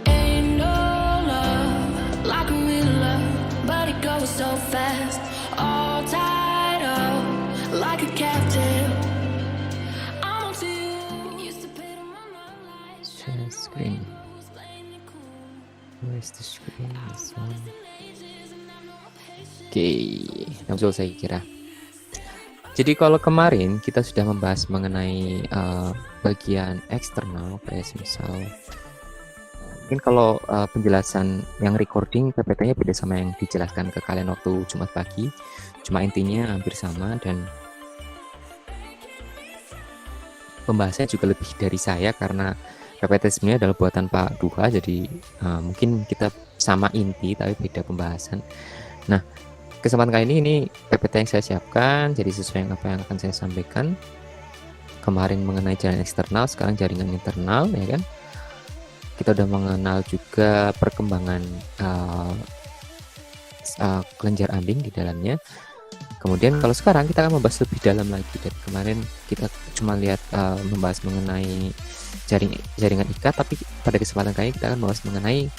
Ain't no love like a real love, but it goes so fast. All tied up like a captive. I'm on to you. Used to pay to my love life. Share screen. Where's the screen? This one. Oke, muncul saya kira. Jadi kalau kemarin kita sudah membahas mengenai bagian eksternal, kayak misal mungkin kalau penjelasan yang recording PPT-nya beda sama yang dijelaskan ke kalian waktu Jumat pagi, cuma intinya hampir sama dan pembahasannya juga lebih dari saya karena PPT sebenarnya adalah buatan Pak Duha, jadi mungkin kita sama inti tapi beda pembahasan. Nah, kesempatan kali ini PPT yang saya siapkan jadi sesuai dengan apa yang akan saya sampaikan. Kemarin mengenai jaringan eksternal, sekarang jaringan internal, ya kan? Kita udah mengenal juga perkembangan kelenjar ambing di dalamnya. Kemudian kalau sekarang kita akan membahas lebih dalam lagi. Dari kemarin kita cuma lihat membahas mengenai jaringan ikat, tapi pada kesempatan kali ini kita akan membahas mengenai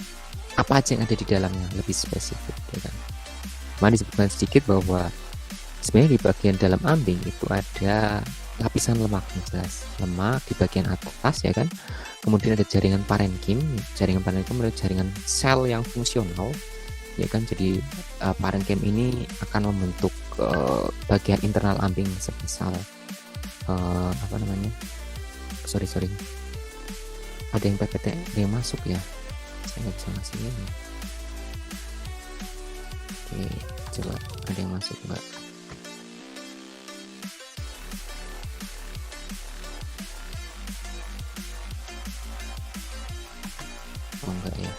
apa aja yang ada di dalamnya lebih spesifik, ya kan? Mari disebutkan sedikit bahwa sebenarnya di bagian dalam ambing itu ada lapisan lemak, jelas lemak di bagian atas, ya kan? Kemudian ada jaringan parenkim. Jaringan parenkim adalah jaringan sel yang fungsional, ya kan? Jadi parenkim ini akan membentuk bagian internal ambing sebesar apa namanya? Sorry. Ada yang PPT, ada yang masuk ya? Saya nggak bisa ngasihnya. Oke, coba ada yang masuk nggak? Oh enggak ya.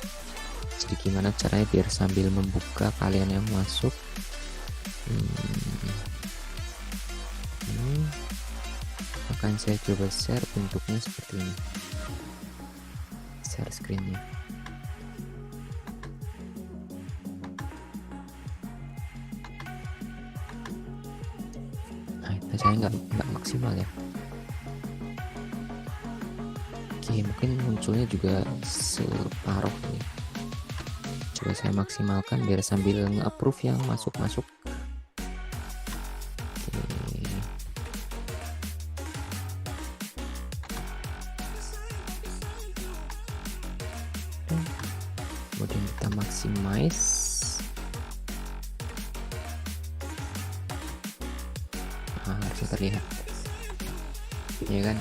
Jadi gimana caranya biar sambil membuka kalian yang masuk? Akan saya coba share, bentuknya seperti ini. Share screen-nya. Nah, itu saya nggak maksimal ya. Oke, mungkin munculnya juga separuh nih. Coba saya maksimalkan biar sambil nge-approve yang masuk-masuk. Kemudian kita maximize. Harusnya terlihat, ya kan?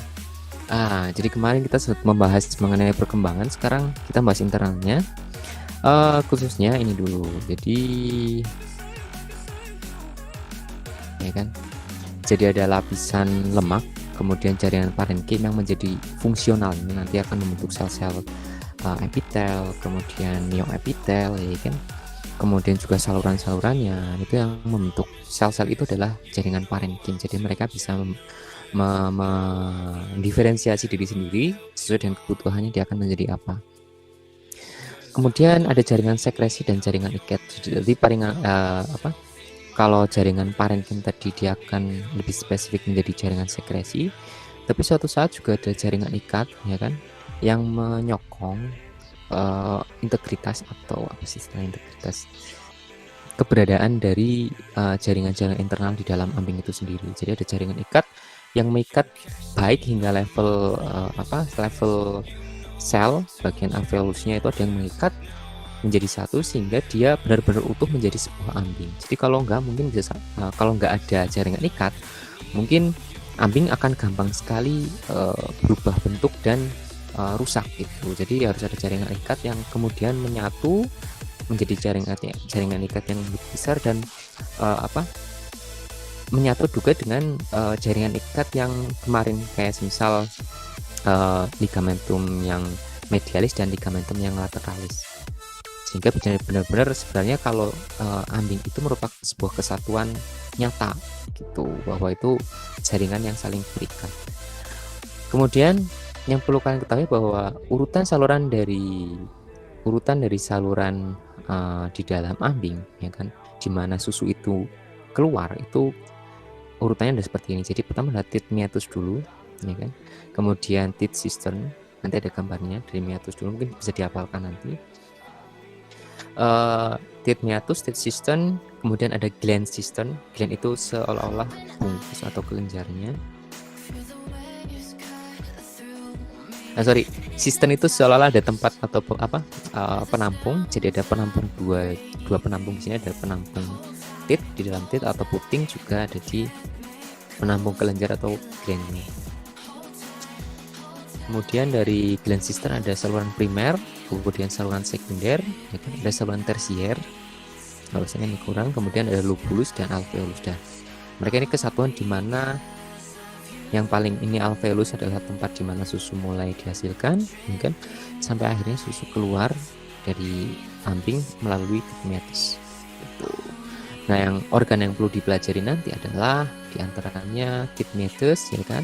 Jadi kemarin kita sudah membahas mengenai perkembangan, sekarang kita bahas internalnya. Khususnya ini dulu. Jadi ya kan, jadi ada lapisan lemak, kemudian jaringan parenkim yang menjadi fungsional, nanti akan membentuk sel-sel epitel, kemudian myoepitel, ya kan. Kemudian juga saluran-salurannya itu yang membentuk sel-sel itu adalah jaringan parenkim. Jadi mereka bisa mendiferensiasi diri sendiri sesuai dengan kebutuhannya dia akan menjadi apa. Kemudian ada jaringan sekresi dan jaringan ikat. Jadi kalau jaringan parenkim tadi dia akan lebih spesifik menjadi jaringan sekresi, tapi suatu saat juga ada jaringan ikat, ya kan, yang menyokong integritas atau apa sih istilah integritas, keberadaan dari jaringan-jaringan internal di dalam ambing itu sendiri. Jadi ada jaringan ikat yang mengikat baik hingga level level sel bagian alveolusnya itu ada yang mengikat menjadi satu sehingga dia benar-benar utuh menjadi sebuah ambing. Jadi kalau nggak ada jaringan ikat, mungkin ambing akan gampang sekali berubah bentuk dan rusak gitu. Jadi harus ada jaringan ikat yang kemudian menyatu menjadi jaringan ikat yang lebih besar dan menyatu juga dengan jaringan ikat yang kemarin kayak misal ligamentum yang medialis dan ligamentum yang lateralis, sehingga benar-benar sebenarnya kalau ambing itu merupakan sebuah kesatuan nyata gitu, bahwa itu jaringan yang saling berikat. Kemudian yang perlu kalian ketahui bahwa urutan dari saluran di dalam ambing, ya kan, di mana susu itu keluar itu urutannya ada seperti ini. Jadi pertama adalah tit meatus dulu, ya kan. Kemudian teat cistern, nanti ada gambarnya dari meatus dulu, mungkin bisa dihafalkan nanti. Teat meatus, teat cistern, kemudian ada gland cistern. Gland itu seolah-olah bungkus atau kelenjarnya. Cistern itu seolah-olah ada tempat atau penampung. Jadi ada penampung dua penampung di sini, ada penampung teat di dalam teat atau puting, juga ada di penampung kelenjar atau glandnya. Kemudian dari gland cistern ada saluran primer, kemudian saluran sekunder, ya kan? Ada saluran tersier, bahwasanya ini kurang. Kemudian ada lobulus dan alveolus. Mereka ini kesatuan di mana yang paling ini alveolus adalah tempat di mana susu mulai dihasilkan, ya kan? Sampai akhirnya susu keluar dari ambing melalui teat meatus. Nah, yang organ yang perlu dipelajari nanti adalah diantaranya teat meatus, ya kan?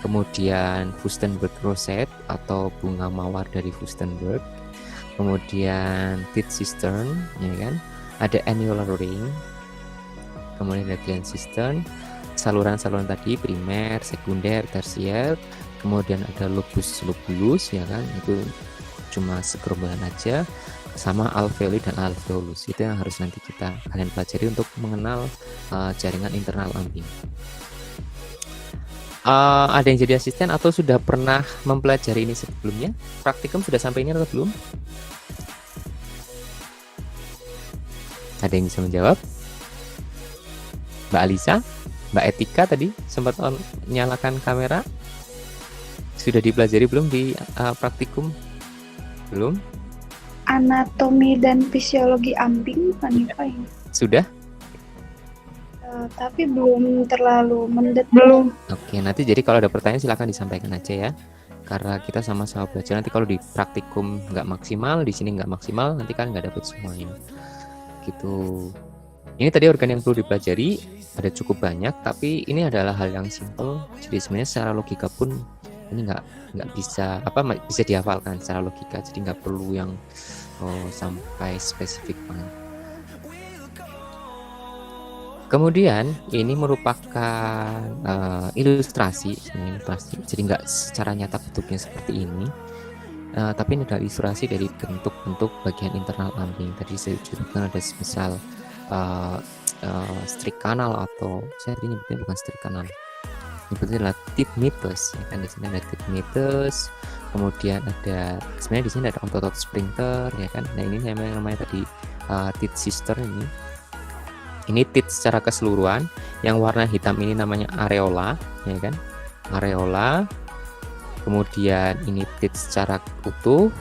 Kemudian Fustenberg rosette atau bunga mawar dari Fustenberg, kemudian teat cistern, ya kan? Ada annular ring, kemudian ada gland cistern, saluran-saluran tadi primer, sekunder, tersier, kemudian ada lobulus, ya kan? Itu cuma segerombolan aja, sama alveoli dan alveolus. Itu yang harus nanti kalian pelajari untuk mengenal jaringan internal ambing. Ada yang jadi asisten atau sudah pernah mempelajari ini sebelumnya? Praktikum sudah sampai ini atau belum? Ada yang bisa menjawab? Mbak Alisa, Mbak Etika tadi sempat nyalakan kamera. Sudah dipelajari belum di praktikum? Belum? Anatomi dan fisiologi ambing, Hanifa ini. Sudah? Tapi belum terlalu belum. Oke, nanti jadi kalau ada pertanyaan silahkan disampaikan aja ya. Karena kita sama-sama belajar. Nanti kalau di praktikum nggak maksimal, di sini nggak maksimal, nanti kan nggak dapet semuanya. Gitu. Ini tadi organ yang perlu dipelajari, ada cukup banyak, tapi ini adalah hal yang simple. Jadi sebenarnya secara logika pun ini nggak bisa bisa dihafalkan secara logika. Jadi nggak perlu yang sampai spesifik banget. Kemudian ini merupakan ilustrasi, jadi nggak secara nyata bentuknya seperti ini, tapi ini adalah ilustrasi dari bentuk-bentuk bagian internal ambing. Tadi saya sebutkan ada semisal strik kanal, atau saya tadi nyebutnya bukan strik kanal, nyebutnya adalah teat meatus, ya kan? Di sini ada teat meatus, kemudian ada sebenarnya di sini ada otot sphincter, ya kan? Nah, ini namanya tadi teat cistern ini. Ini teat secara keseluruhan, yang warna hitam ini namanya areola, ya kan? Areola. Kemudian ini teat secara utuh,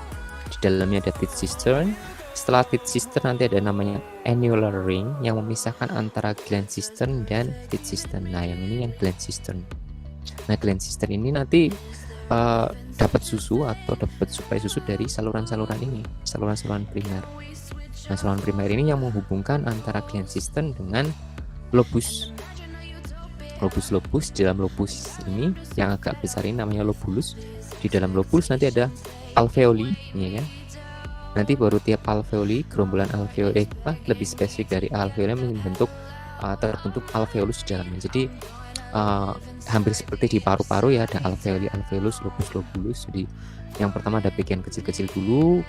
di dalamnya ada teat cistern. Setelah teat cistern nanti ada namanya annular ring yang memisahkan antara gland cistern dan teat cistern. Nah, yang ini yang gland cistern. Nah, gland cistern ini nanti dapat susu atau dapat suplai susu dari saluran-saluran ini, saluran-saluran primer. Nah, saluran primer ini yang menghubungkan antara gland cistern dengan lobus. Lobus di dalam lobus ini yang agak besar ini namanya lobulus. Di dalam lobulus nanti ada alveoli, ya kan? Nanti baru tiap alveoli, gerombolan alveoli lebih spesifik dari alveoli terbentuk alveolus di dalamnya. Jadi hampir seperti di paru-paru ya, ada alveoli, alveolus, lobulus. Jadi yang pertama ada bagian kecil-kecil dulu,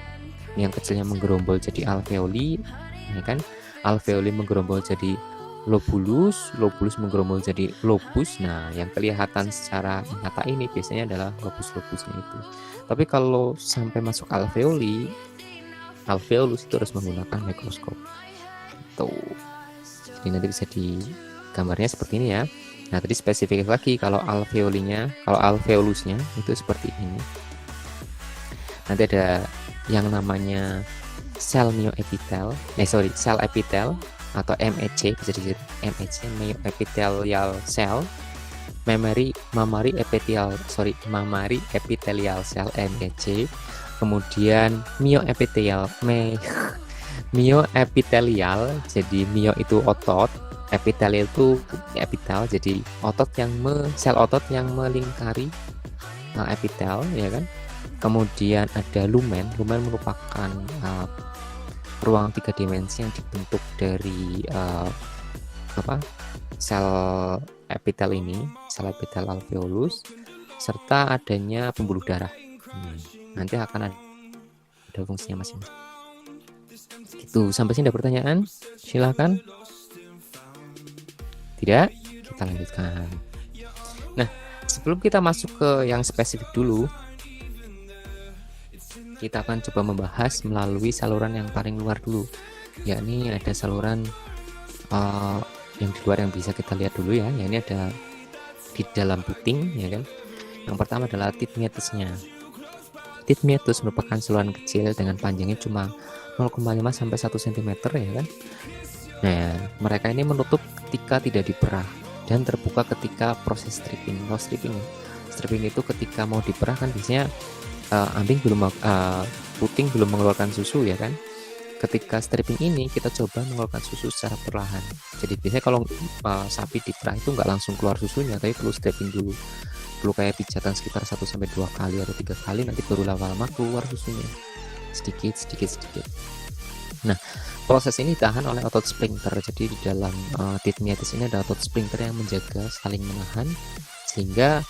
yang kecilnya menggerombol jadi alveoli, ya kan? Alveoli menggerombol jadi lobulus menggerombol jadi lobus. Nah, yang kelihatan secara nyata ini biasanya adalah lobusnya itu. Tapi kalau sampai masuk alveolus itu harus menggunakan mikroskop. Tuh. Jadi nanti bisa di gambarnya seperti ini ya. Nah, tadi spesifik lagi kalau alveolusnya itu seperti ini. Nanti ada yang namanya sel myoepitel, sel epitel atau MEC, bisa disebut MEC, myoepithelial cell, mammary epithelial cell, MEC. Kemudian myoepithelial, jadi myo itu otot, epithelial itu epitel, jadi sel otot yang melingkari epitel, ya kan? Kemudian ada lumen merupakan ruang 3 dimensi yang dibentuk dari sel epitel ini, sel epitel alveolus. serta adanya pembuluh darah. Nanti akan ada fungsinya masing-masing. Gitu, sampai sini ada pertanyaan? Silakan. Tidak? Kita lanjutkan. Nah, sebelum kita masuk ke yang spesifik dulu, kita akan coba membahas melalui saluran yang paling luar dulu, yakni ada saluran yang di luar yang bisa kita lihat dulu ya. Ini ada di dalam puting, ya kan. Yang pertama adalah tit meatusnya. Tit meatus merupakan saluran kecil dengan panjangnya cuma 0,5 sampai 1 cm, ya kan. Nah, mereka ini menutup ketika tidak diperah dan terbuka ketika proses stripping. Kalau stripping itu ketika mau diperah kan biasanya puting belum mengeluarkan susu, ya kan. Ketika stripping ini kita coba mengeluarkan susu secara perlahan. Jadi biasanya kalau sapi diperah itu nggak langsung keluar susunya, tapi perlu stripping dulu. Perlu kayak pijatan sekitar 1 sampai 2 kali atau 3 kali, nanti baru lama-lama keluar susunya. Sedikit. Nah, proses ini ditahan oleh otot sphincter. Jadi di dalam tit meatus ini ada otot sphincter yang menjaga saling menahan sehingga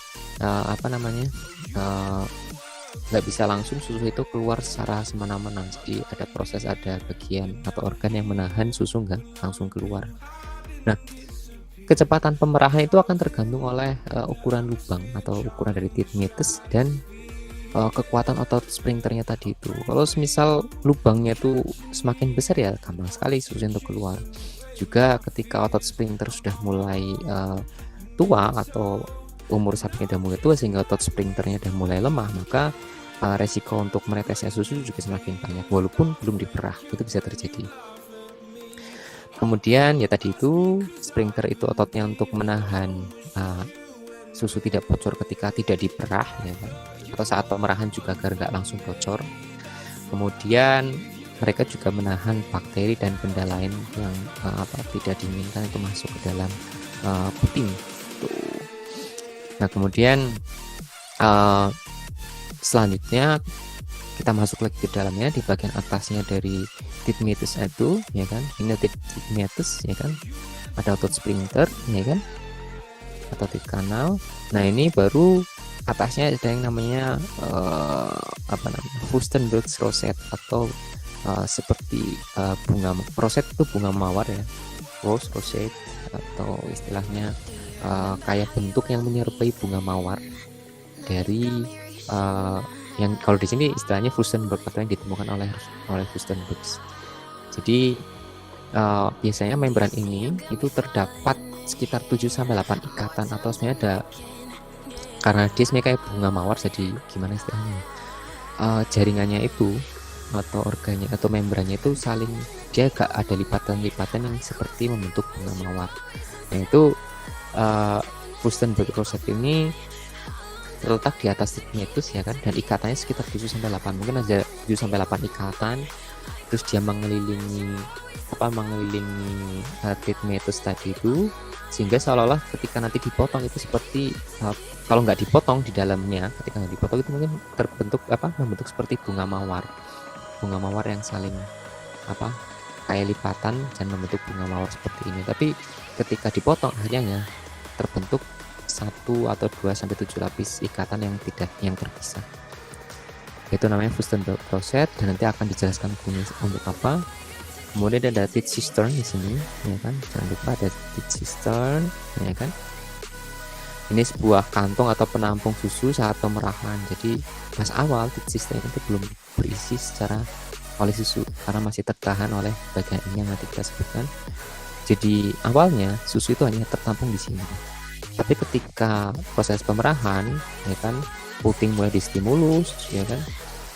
nggak bisa langsung susu itu keluar secara semena-mena. Jadi ada proses, ada bagian atau organ yang menahan susu nggak langsung keluar. Nah, kecepatan pemerahan itu akan tergantung oleh ukuran lubang atau ukuran dari tit meatus dan kekuatan otot sphincternya tadi itu. Kalau semisal lubangnya itu semakin besar ya gampang sekali susu untuk keluar. Juga ketika otot sphincter sudah mulai tua atau umur sapinya sudah mulai tua sehingga otot sphincternya sudah mulai lemah, maka resiko untuk menetesnya susu juga semakin banyak walaupun belum diperah, itu bisa terjadi. Kemudian ya tadi itu sphincter itu ototnya untuk menahan susu tidak bocor ketika tidak diperah, ya kan? Atau saat pemerahan juga agar nggak langsung bocor. Kemudian mereka juga menahan bakteri dan benda lain yang tidak diinginkan itu masuk ke dalam puting. Nah, kemudian selanjutnya kita masuk lagi ke dalamnya. Di bagian atasnya dari tit meatus itu, ya kan, ini tit meatus, ya kan, ada otot sphincter, ya kan, atau tit kanal. Nah, ini baru atasnya ada yang namanya Furstenberg's rosette atau seperti bunga rosette itu bunga mawar ya, rosette atau istilahnya kayak bentuk yang menyerupai bunga mawar dari yang kalau di sini istilahnya Furstenberg atau yang ditemukan oleh Furstenberg. Jadi biasanya membran ini itu terdapat sekitar 7 sampai 8 ikatan atau sebenarnya ada, karena dia sebenarnya kayak bunga mawar, jadi gimana istilahnya, jaringannya itu atau organnya atau membrannya itu saling, dia gak ada lipatan-lipatan yang seperti membentuk bunga mawar. Nah, itu Furstenberg rosette ini terletak di atas tit meatus, ya kan, dan ikatannya sekitar 7 sampai 8, mungkin ada 7 sampai 8 ikatan. Terus dia mengelilingi tit meatus tadi itu, sehingga seolah-olah ketika nanti dipotong itu seperti kalau nggak dipotong di dalamnya, ketika nggak dipotong itu mungkin membentuk seperti bunga mawar yang saling kayak lipatan dan membentuk bunga mawar seperti ini. Tapi ketika dipotong akhirnya terbentuk 1 atau 2 sampai 7 lapis ikatan yang terpisah. Itu namanya Furstenberg rosette, dan nanti akan dijelaskan untuk apa. Kemudian ada tit cistern di sini, ya kan, jangan lupa ada tit cistern, ya kan. Ini sebuah kantong atau penampung susu saat pemerahan. Jadi pas awal tit cistern itu belum berisi secara oleh susu karena masih tertahan oleh bagian ini yang nanti kita sebutkan. Jadi awalnya susu itu hanya tertampung di sini. Tapi ketika proses pemerahan, ya kan, puting mulai distimulus, ya kan.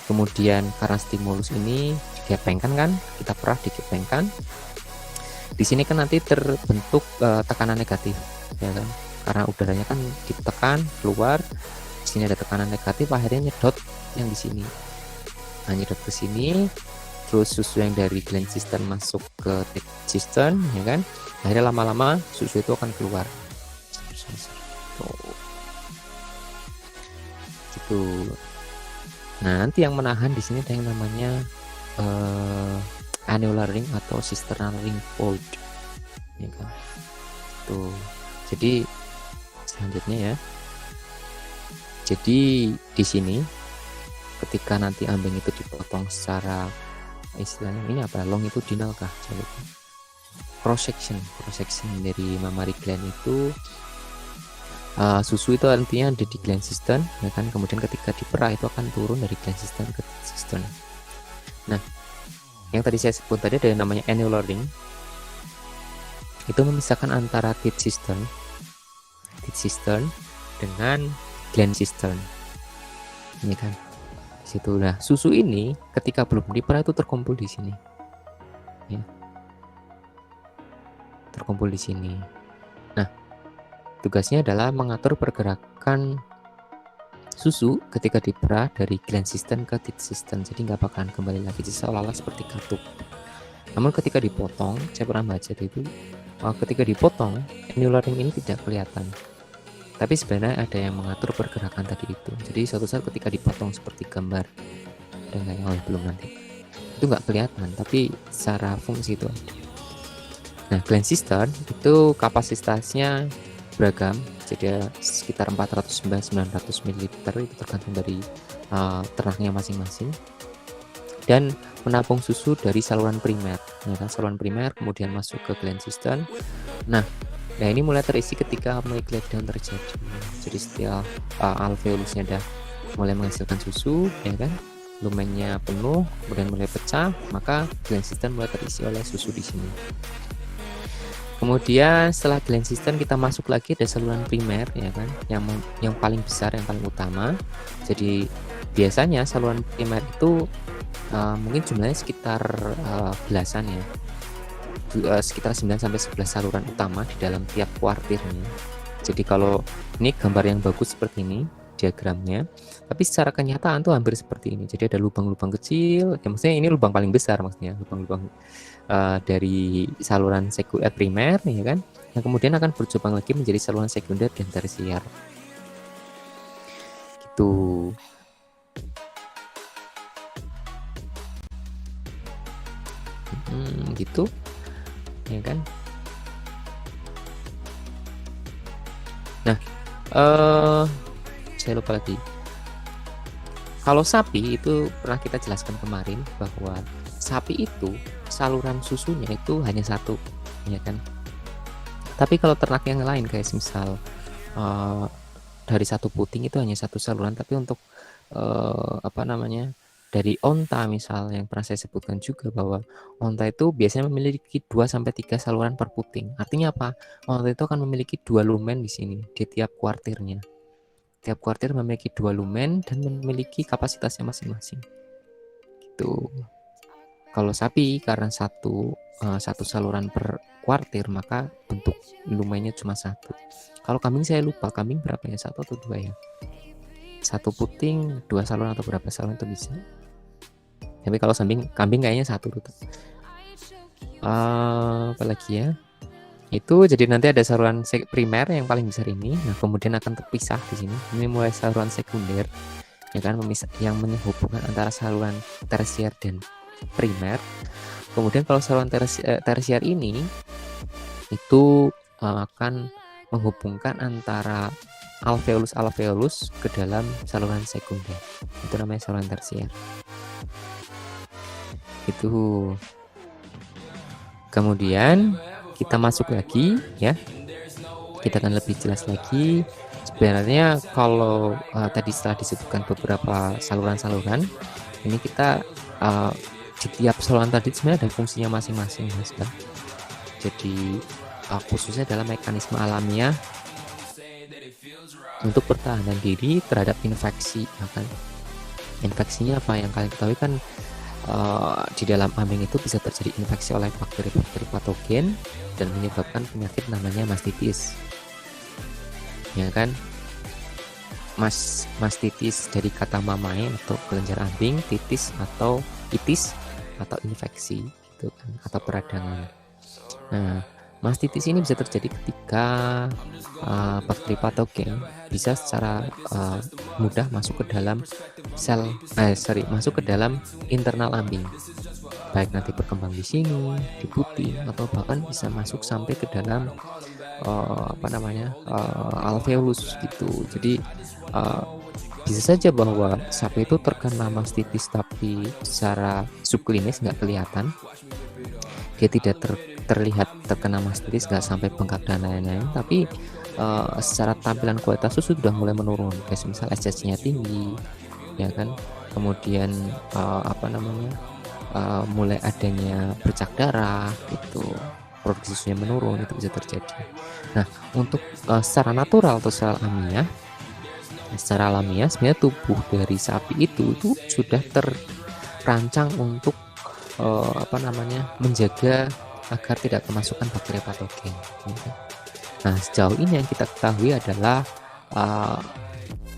Kemudian karena stimulus ini digepengkan kan, kita perah digepengkan. Di sini kan nanti terbentuk tekanan negatif, ya kan. Karena udaranya kan ditekan keluar, di sini ada tekanan negatif, akhirnya nyedot yang di sini. Nah, nyedot ke sini, terus susu yang dari gland cistern masuk ke tit cistern, ya kan. Akhirnya lama-lama susu itu akan keluar. Gitu. Nah, nanti yang menahan di sini ada yang namanya annular ring atau cisternal ring fold, ya kan. Tuh. Jadi selanjutnya ya. Jadi di sini ketika nanti ambing itu dipotong secara istilahnya ini apa, longitudinal kah, cross section dari mammary gland itu, susu itu artinya ada di gland cistern, ya kan. Kemudian ketika diperah itu akan turun dari gland cistern ke cistern. Nah, yang tadi saya sebut tadi ada yang namanya annular ring, itu memisahkan antara teat cistern dengan gland cistern, ini kan di situ. Nah, susu ini ketika belum diperah itu terkumpul di sini, ya, terkumpul di sini. Nah, tugasnya adalah mengatur pergerakan susu ketika diperah dari gland cistern ke teat cistern, jadi nggak bakalan kembali lagi, seolah-olah seperti katup. Namun ketika dipotong, saya pernah baca itu, ketika dipotong annular ring ini tidak kelihatan, tapi sebenarnya ada yang mengatur pergerakan tadi itu. Jadi suatu saat ketika dipotong seperti gambar dan belum nanti itu nggak kelihatan, tapi secara fungsi itu ada. Nah, gland cistern itu kapasitasnya beragam, jadi sekitar 400-900 ml, itu tergantung dari ternaknya masing-masing, dan menampung susu dari saluran primer, ya kan? Saluran primer kemudian masuk ke gland cistern. Nah, ini mulai terisi ketika milk letdown terjadi. Jadi setiap alveolusnya udah mulai menghasilkan susu, ya kan, lumennya penuh, kemudian mulai pecah, maka gland cistern mulai terisi oleh susu di sini. Kemudian setelah gland cistern kita masuk lagi ada saluran primer, ya kan, yang paling besar, yang paling utama. Jadi biasanya saluran primer itu mungkin jumlahnya sekitar belasan, ya, sekitar 9-11 saluran utama di dalam tiap kuartirnya. Jadi kalau ini gambar yang bagus seperti ini diagramnya, tapi secara kenyataan tuh hampir seperti ini. Jadi ada lubang-lubang kecil, ya, maksudnya ini lubang paling besar, maksudnya lubang-lubang dari saluran primer, ya kan, yang kemudian akan bercabang lagi menjadi saluran sekunder dan tersier gitu. Gitu, ya kan. Nah, saya lupa lagi. Kalau sapi itu pernah kita jelaskan kemarin bahwa sapi itu saluran susunya itu hanya satu, ya kan. Tapi kalau ternak yang lain kayak misal dari satu puting itu hanya satu saluran, tapi untuk dari onta misal, yang pernah saya sebutkan juga bahwa onta itu biasanya memiliki 2-3 saluran per puting. Artinya apa? Onta itu akan memiliki 2 lumen di sini di tiap kuartirnya. Tiap kuartir memiliki 2 lumen dan memiliki kapasitasnya masing-masing. Gitu. Kalau sapi karena satu saluran per kuartir, maka bentuk lumennya cuma satu. Kalau kambing saya lupa, kambing berapa ya? 1 atau 2 ya? 1 puting 2 saluran atau berapa saluran itu bisa. Tapi kalau kambing kayaknya 1 tuh. Apalagi ya? Itu jadi nanti ada saluran primer yang paling besar ini. Nah, kemudian akan terpisah di sini. Ini mulai saluran sekunder, ya kan, yang menghubungkan antara saluran tersier dan primer. Kemudian kalau saluran tersier ini itu akan menghubungkan antara alveolus ke dalam saluran sekunder. Itu namanya saluran tersier. Itu. Kemudian kita masuk lagi, ya. Kita akan lebih jelas lagi. Sebenarnya kalau tadi setelah disebutkan beberapa saluran-saluran, ini kita di tiap saluran tadi sebenarnya ada fungsinya masing-masing, Mas. Jadi khususnya dalam mekanisme alamiah untuk pertahanan diri terhadap infeksi, kan. Infeksinya apa yang kalian ketahui kan, di dalam ambing itu bisa terjadi infeksi oleh bakteri-bakteri patogen dan menyebabkan penyakit namanya mastitis, ya kan. Mastitis dari kata mamae atau kelenjar ambing, titis atau itis atau infeksi, gitu kan, atau peradangan. Nah, mastitis ini bisa terjadi ketika bakteri patogen bisa secara mudah masuk ke dalam masuk ke dalam internal ambing, baik nanti berkembang di sini, di puting, atau bahkan bisa masuk sampai ke dalam alveolus gitu. Jadi bisa saja bahwa sapi itu terkena mastitis tapi secara subklinis nggak kelihatan, dia tidak terlihat terkena mastitis, nggak sampai bengkak dan lain-lain, tapi secara tampilan kualitas susu sudah mulai menurun, kayak misal SCC-nya tinggi, ya kan, kemudian mulai adanya bercak darah, itu produksi susunya menurun, itu bisa terjadi. Nah, untuk secara natural atau secara alamiah sebenarnya tubuh dari sapi itu sudah terancang untuk menjaga agar tidak kemasukan bakteri patogen. Nah, sejauh ini yang kita ketahui adalah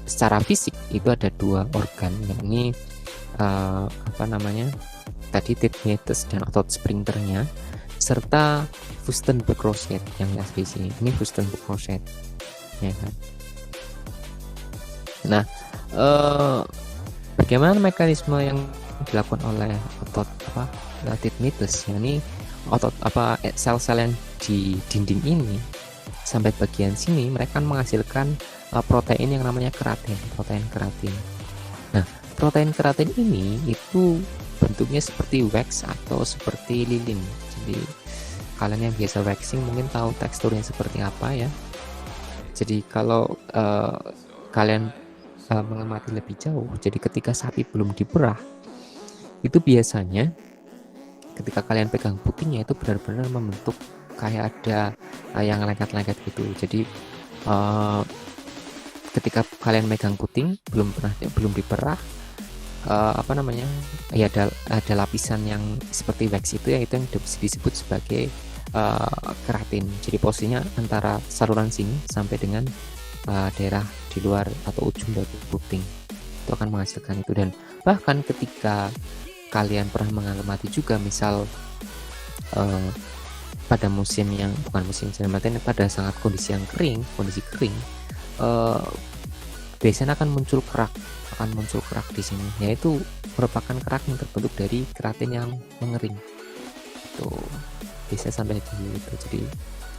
secara fisik itu ada 2 organ, yakni tadi titmeatus dan otot sphincternya, serta Fustenberg rosette yang lihat di sini. Ini Fustenberg rosette, ya kan. Nah, bagaimana mekanisme yang dilakukan oleh otot titmeatus, yakni otot sel-sel yang di dinding ini sampai bagian sini, mereka menghasilkan protein yang namanya protein keratin. Nah, protein keratin ini itu bentuknya seperti wax atau seperti lilin. Jadi kalian yang biasa waxing mungkin tahu teksturnya seperti apa ya. Jadi kalau kalian mengamati lebih jauh, jadi ketika sapi belum diperah, itu biasanya ketika kalian pegang putingnya itu benar-benar membentuk kayak ada yang lengket-lengket gitu. Jadi ketika kalian megang puting belum diperah, ada lapisan yang seperti wax itu, yang disebut sebagai keratin. Jadi posisinya antara saluran sini sampai dengan daerah di luar atau ujung dari puting itu akan menghasilkan itu. Dan bahkan ketika kalian pernah mengamati juga, misal pada musim yang pada sangat kondisi kering, biasanya akan muncul kerak di sini, yaitu merupakan kerak yang terbentuk dari keratin yang mengering. Tuh, bisa sampai di itu. Jadi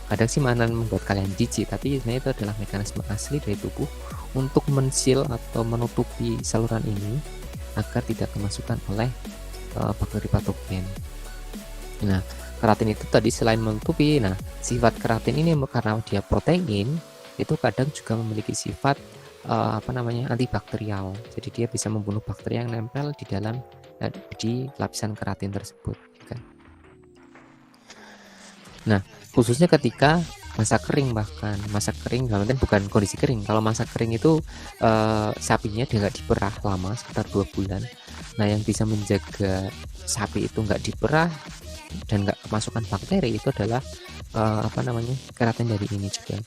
kadang sih membuat kalian jijik, tapi sebenarnya itu adalah mekanisme asli dari tubuh untuk mensil atau menutupi saluran ini agar tidak kemasukan oleh bakteri patogen. Nah, keratin itu tadi selain menutupi, sifat keratin ini karena dia protein, itu kadang juga memiliki sifat antibakterial. Jadi dia bisa membunuh bakteri yang nempel di lapisan keratin tersebut, kan? Nah, khususnya ketika masa kering, bukan kondisi kering. Kalau masa kering itu sapinya dia nggak diperah lama, sekitar 2 bulan. Nah, yang bisa menjaga sapi itu nggak diperah dan nggak kemasukan bakteri itu adalah keratin dari ini juga.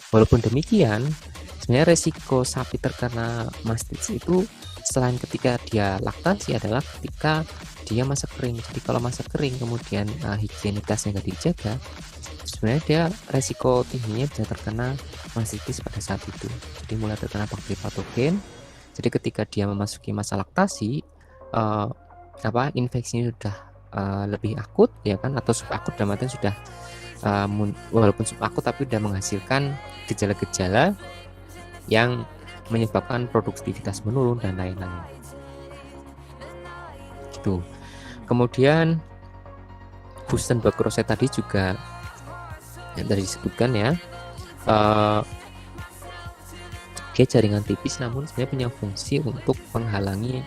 Walaupun demikian, sebenarnya resiko sapi terkena mastitis itu selain ketika dia laktasi adalah ketika dia masa kering. Jadi kalau masa kering kemudian higienitasnya nggak dijaga, sebenarnya dia resiko tingginya bisa terkena mastitis pada saat itu. Jadi mulai terkena bakteri patogen. Jadi ketika dia memasuki masa laktasi, infeksinya sudah lebih akut, ya kan, atau subakut, dalam artian sudah walaupun subakut tapi sudah menghasilkan gejala-gejala yang menyebabkan produktivitas menurun dan lain-lain. Gitu. Kemudian Fustenberg rosette tadi juga yang tadi disebutkan ya, dia jaringan tipis namun sebenarnya punya fungsi untuk menghalangi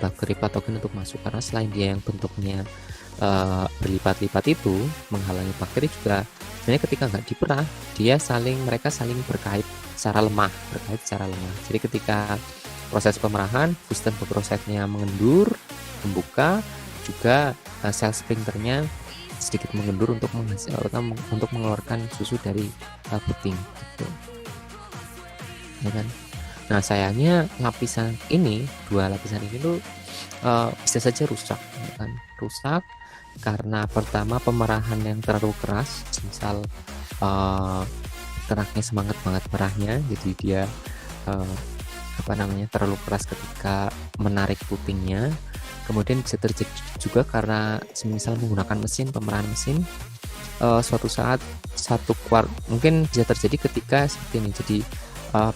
bakteri patogen untuk masuk, karena selain dia yang bentuknya berlipat-lipat itu menghalangi bakteri, juga sebenarnya ketika nggak diperah mereka saling berkait secara lemah. Jadi ketika proses pemerahan, Fustenberg rosette-nya mengendur, membuka, juga sel sphincternya sedikit mengendur untuk mengeluarkan susu dari puting, gitu. Ya kan? Nah, sayangnya dua lapisan ini tuh bisa saja rusak, ya kan? Rusak karena pertama pemerahan yang terlalu keras, misal keraknya semangat banget merahnya, jadi dia terlalu keras ketika menarik putingnya. Kemudian bisa terjadi juga karena misal menggunakan pemerahan mesin, suatu saat mungkin bisa terjadi ketika seperti ini. Jadi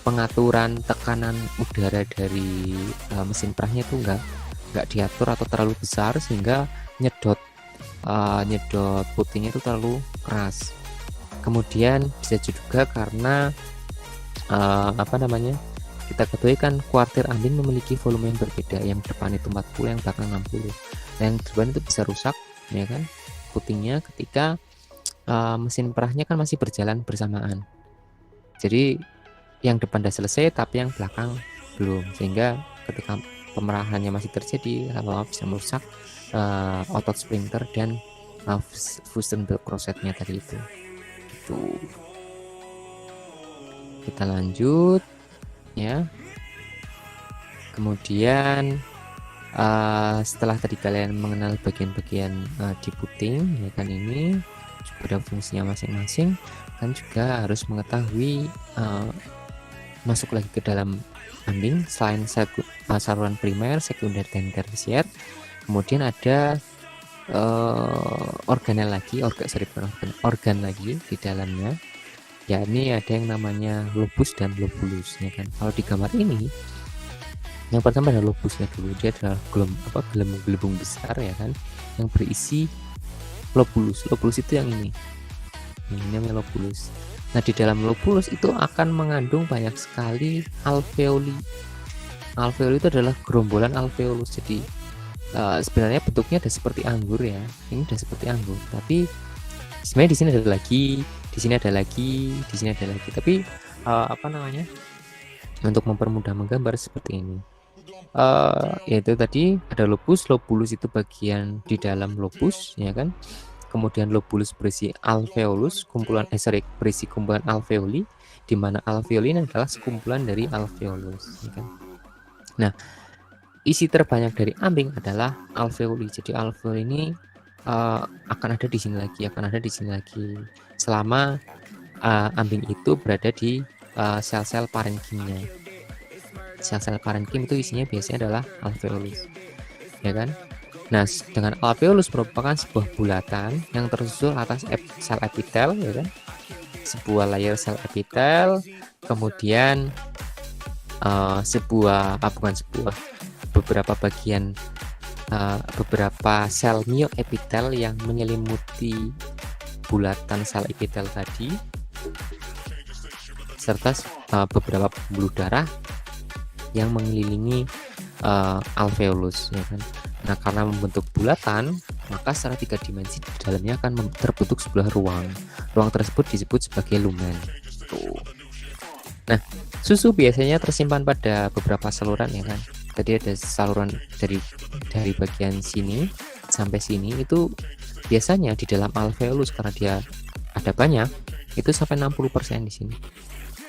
pengaturan tekanan udara dari mesin perahnya itu nggak diatur atau terlalu besar sehingga nyedot putingnya itu terlalu keras. Kemudian bisa juga karena kita ketahui kan kuartir ambing memiliki volume yang berbeda, yang depan itu 40, yang belakang 60. Yang depan itu bisa rusak ya kan putingnya ketika mesin perahnya kan masih berjalan bersamaan. Jadi yang depan sudah selesai tapi yang belakang belum, sehingga ketika pemerahannya masih terjadi lama-lama bisa merusak otot splinter dan Fusdenberg crossetnya tadi itu. Kita lanjut ya. Kemudian setelah tadi kalian mengenal bagian-bagian di puting ya kan, ini juga ada fungsinya masing-masing, kan juga harus mengetahui masuk lagi ke dalam ambing selain saluran primer, sekunder, dan tersier. Kemudian ada organ lagi di dalamnya, yakni ada yang namanya lobus dan lobulus ya kan. Kalau di gambar ini yang pertama ada lobusnya dulu, dia adalah gelembung besar ya kan yang berisi lobulus. Lobulus itu yang ini namanya lobulus. Nah, di dalam lobulus itu akan mengandung banyak sekali alveoli. Alveoli itu adalah gerombolan alveolus. Jadi sebenarnya bentuknya ada seperti anggur ya. Ini udah seperti anggur, tapi sebenarnya di sini ada lagi, di sini ada lagi, di sini ada lagi. Tapi untuk mempermudah menggambar seperti ini. Yaitu tadi ada lobus, lobulus itu bagian di dalam lobus ya kan. Kemudian lobulus berisi alveolus, berisi kumpulan alveoli, di mana alveoli ini adalah sekumpulan dari alveolus ya kan. Nah, isi terbanyak dari ambing adalah alveoli. Jadi alveoli ini akan ada di sini lagi, selama ambing itu berada di sel-sel parenkimnya. Sel-sel parenkim itu isinya biasanya adalah alveolus ya kan. Nah, dengan alveolus merupakan sebuah bulatan yang tersusun atas sel epitel ya kan, sebuah layer sel epitel, kemudian beberapa bagian beberapa sel myoepitel yang menyelimuti bulatan sel epitel tadi, serta beberapa pembuluh darah yang mengelilingi alveolus ya kan. Nah, karena membentuk bulatan, maka secara 3 dimensi di dalamnya akan terbentuk sebuah ruang. Ruang tersebut disebut sebagai lumen. Nah, susu biasanya tersimpan pada beberapa saluran ya kan. Tadi ada saluran dari bagian sini sampai sini, itu biasanya di dalam alveolus karena dia ada banyak, itu sampai 60% di sini.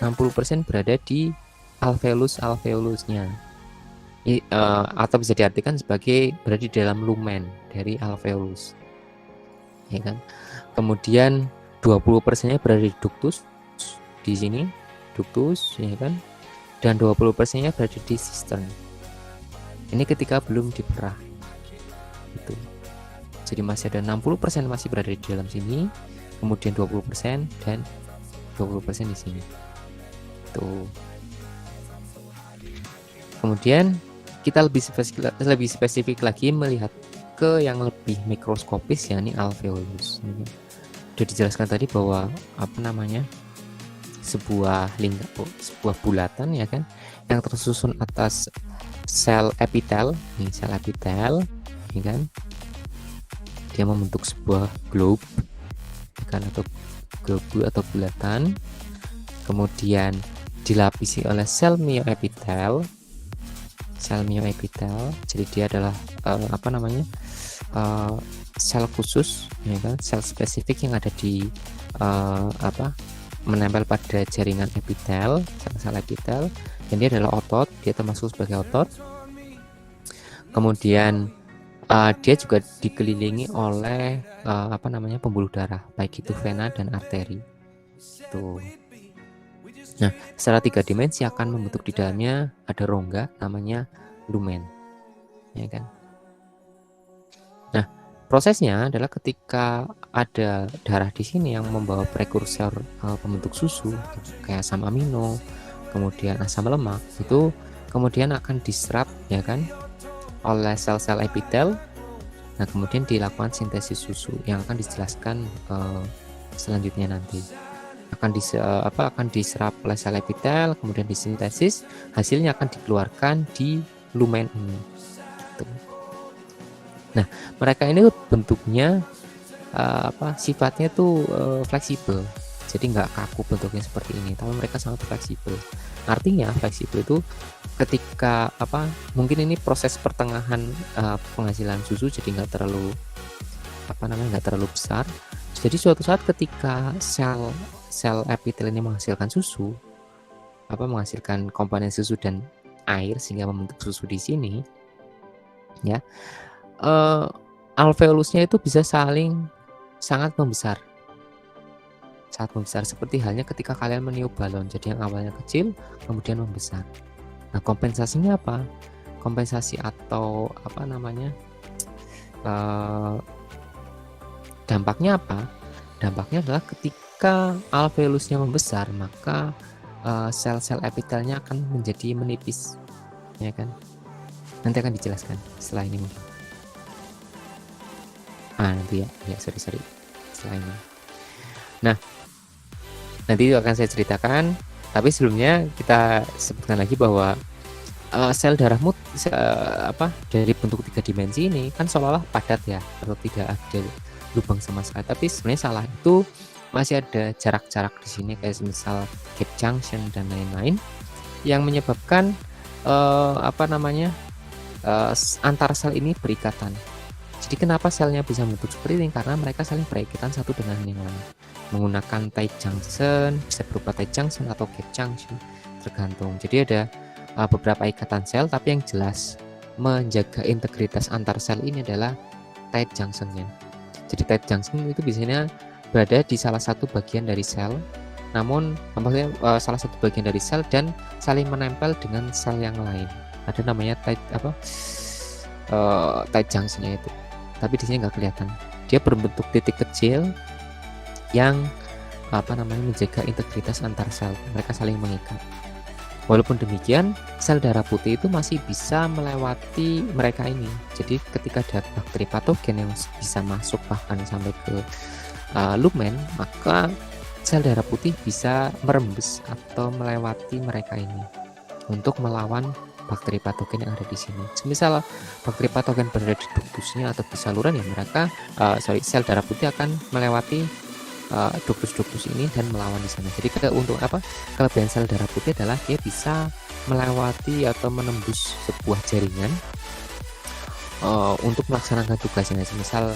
60% berada di alveolusnya. Atau bisa diartikan sebagai berada di dalam lumen dari alveolus ya kan. Kemudian 20%-nya berada di ductus di sini, ductus ya kan, dan 20%-nya berada di cistern. Ini ketika belum diperah itu. Jadi masih ada 60% masih berada di dalam sini, kemudian 20% dan 20% di sini tuh. Kemudian kita lebih spesifik lagi melihat ke yang lebih mikroskopis, yakni alveolus. Sudah dijelaskan tadi bahwa sebuah bulatan ya kan yang tersusun atas sel epitel, sel epitel ya kan. Dia membentuk sebuah globe ya kan, atau globu atau bulatan. Kemudian dilapisi oleh sel myoepitel. Jadi dia adalah sel khusus ya kan, sel spesifik yang ada di menempel pada jaringan epitel, sel epitel, dan dia adalah otot, dia termasuk sebagai otot. Kemudian dia juga dikelilingi oleh pembuluh darah, baik itu vena dan arteri tuh. Nah, secara 3 dimensi akan membentuk di dalamnya ada rongga namanya lumen ya kan. Nah, prosesnya adalah ketika ada darah di sini yang membawa prekursor pembentuk susu kayak asam amino, kemudian asam lemak, itu kemudian akan diserap ya kan oleh sel-sel epitel. Nah, kemudian dilakukan sintesis susu yang akan dijelaskan selanjutnya nanti. Akan diserap oleh sel epitel, kemudian disintesis, hasilnya akan dikeluarkan di lumen ini. Gitu. Nah, mereka ini bentuknya sifatnya tuh fleksibel. Jadi nggak kaku bentuknya seperti ini, tapi mereka sangat fleksibel. Artinya fleksibel itu ketika mungkin ini proses pertengahan penghasilan susu, jadi nggak terlalu besar. Jadi suatu saat ketika sel epitel ini menghasilkan susu, menghasilkan komponen susu dan air sehingga membentuk susu di sini, ya, alveolusnya itu bisa sangat membesar seperti halnya ketika kalian meniup balon. Jadi yang awalnya kecil kemudian membesar. Nah, kompensasinya apa? Kompensasi atau dampaknya apa? Dampaknya adalah ketika alveolusnya membesar, maka sel-sel epitelnya akan menjadi menipis, ya kan? Nanti akan dijelaskan setelah ini mungkin. Nanti ya sorry setelah ini. Nah, nanti itu akan saya ceritakan, tapi sebelumnya kita sebutkan lagi bahwa sel darahmu dari bentuk 3 dimensi ini kan seolah-olah padat ya, atau tidak ada lubang sama sekali. Tapi sebenarnya salah, itu masih ada jarak-jarak di sini, kayak misal gap junction dan lain-lain, yang menyebabkan antar sel ini berikatan. Jadi kenapa selnya bisa membentuk seperti ini? Karena mereka saling berikatan satu dengan yang lain menggunakan tight junction, bisa berupa tight junction atau gap junction, tergantung. Jadi ada beberapa ikatan sel, tapi yang jelas menjaga integritas antar sel ini adalah tight junctionnya. Jadi tight junction itu biasanya berada di salah satu bagian dari sel, namun maksudnya salah satu bagian dari sel dan saling menempel dengan sel yang lain. Ada namanya tight junctionnya itu, tapi di sini nggak kelihatan. Dia berbentuk titik kecil yang menjaga integritas antar sel. Mereka saling mengikat. Walaupun demikian, sel darah putih itu masih bisa melewati mereka ini. Jadi ketika ada bakteri patogen yang bisa masuk bahkan sampai ke lumen, maka sel darah putih bisa merembes atau melewati mereka ini untuk melawan bakteri patogen yang ada di sini. Semisal bakteri patogen berada di duktusnya atau di saluran, ya sel darah putih akan melewati duktus-duktus ini dan melawan di sana. Jadi kelebihan sel darah putih adalah dia bisa melewati atau menembus sebuah jaringan untuk melaksanakan tugasnya, semisal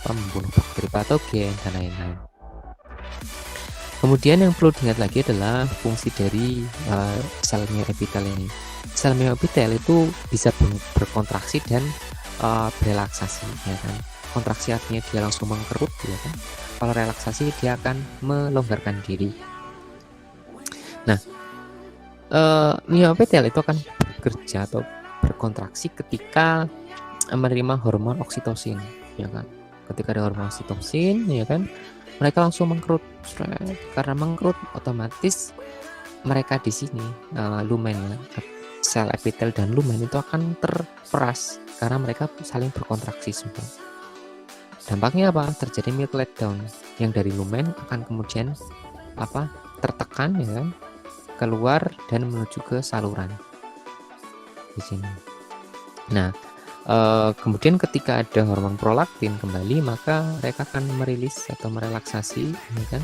membunuh bakteri patogen dan lain-lain. Kemudian yang perlu diingat lagi adalah fungsi dari sel mioepitel ini. Sel mioepitel itu bisa berkontraksi dan berelaksasi, ya kan. Kontraksi artinya dia langsung mengkerut, ya kan. Kalau relaksasi dia akan melonggarkan diri. Nah, mioepitel itu akan bekerja atau berkontraksi ketika menerima hormon oksitosin, ya kan. Ketika ada hormon oksitosin, ya kan, mereka langsung mengkerut. Karena mengkerut, otomatis mereka di sini lumen, ya, sel epitel dan lumen itu akan terperas karena mereka saling berkontraksi semua. Dampaknya apa? Terjadi milk letdown, yang dari lumen akan kemudian tertekan, ya kan, keluar dan menuju ke saluran di sini. Nah, kemudian ketika ada hormon prolaktin kembali, maka mereka akan merilis atau merelaksasi, ya kan,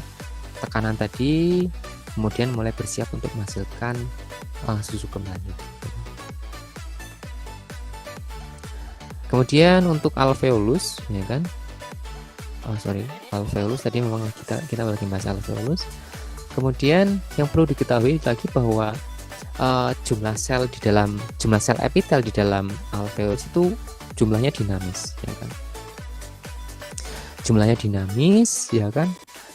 tekanan tadi, kemudian mulai bersiap untuk menghasilkan susu kembali. Kemudian untuk alveolus, ya kan, alveolus tadi memang kita lagi bahas alveolus. Kemudian yang perlu diketahui lagi bahwa jumlah sel epitel di dalam alveolus itu jumlahnya dinamis, ya kan. Jumlahnya dinamis, ya kan.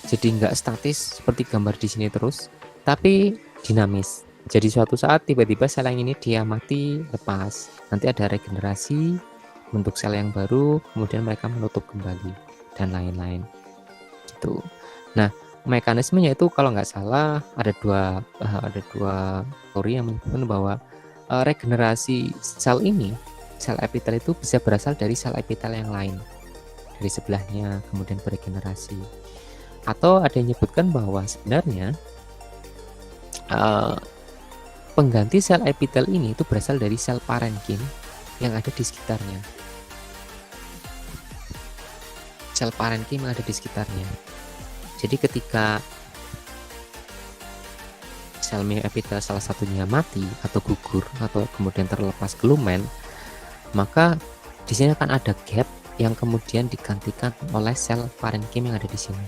Jadi nggak statis seperti gambar di sini terus, tapi dinamis. Jadi suatu saat tiba-tiba sel yang ini dia mati, lepas. Nanti ada regenerasi, bentuk sel yang baru, kemudian mereka menutup kembali dan lain-lain. Gitu. Nah, mekanismenya itu kalau nggak salah ada dua teori yang menyebutkan bahwa regenerasi sel epitel itu bisa berasal dari sel epitel yang lain dari sebelahnya kemudian beregenerasi, atau ada yang menyebutkan bahwa sebenarnya pengganti sel epitel ini itu berasal dari sel parenkim yang ada di sekitarnya. Sel parenkim yang ada di sekitarnya. Jadi ketika sel myoepitel salah satunya mati atau gugur atau kemudian terlepas ke lumen, maka di sini akan ada gap yang kemudian digantikan oleh sel parenkim yang ada di sini.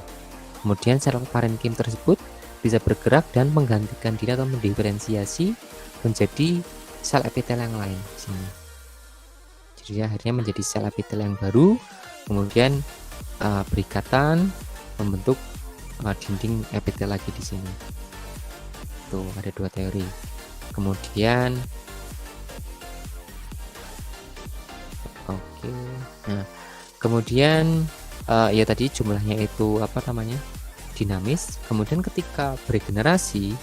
Kemudian sel parenkim tersebut bisa bergerak dan menggantikan diri atau mendiferensiasi menjadi sel epitel yang lain di sini. Jadi akhirnya menjadi sel epitel yang baru, kemudian berikatan membentuk dinding epitel lagi di sini. Tuh ada dua teori. Kemudian nah kemudian ya tadi jumlahnya itu dinamis. Kemudian ketika beregenerasi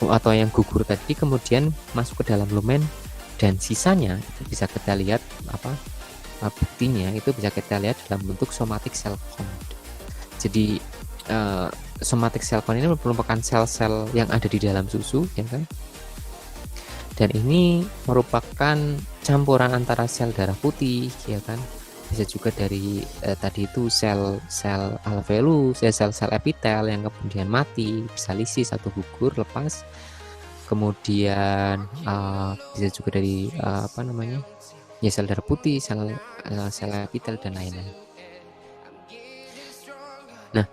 atau yang gugur tadi kemudian masuk ke dalam lumen, dan sisanya itu bisa kita lihat buktinya itu bisa kita lihat dalam bentuk somatic cell count. Jadi somatic cell count ini merupakan sel-sel yang ada di dalam susu, ya kan? Dan ini merupakan campuran antara sel darah putih, ya kan? Bisa juga dari tadi itu sel alveolus, sel epitel yang kemudian mati, bisa lisis atau gugur lepas. Kemudian bisa juga dari sel darah putih, sel epitel dan lain-lain. Nah,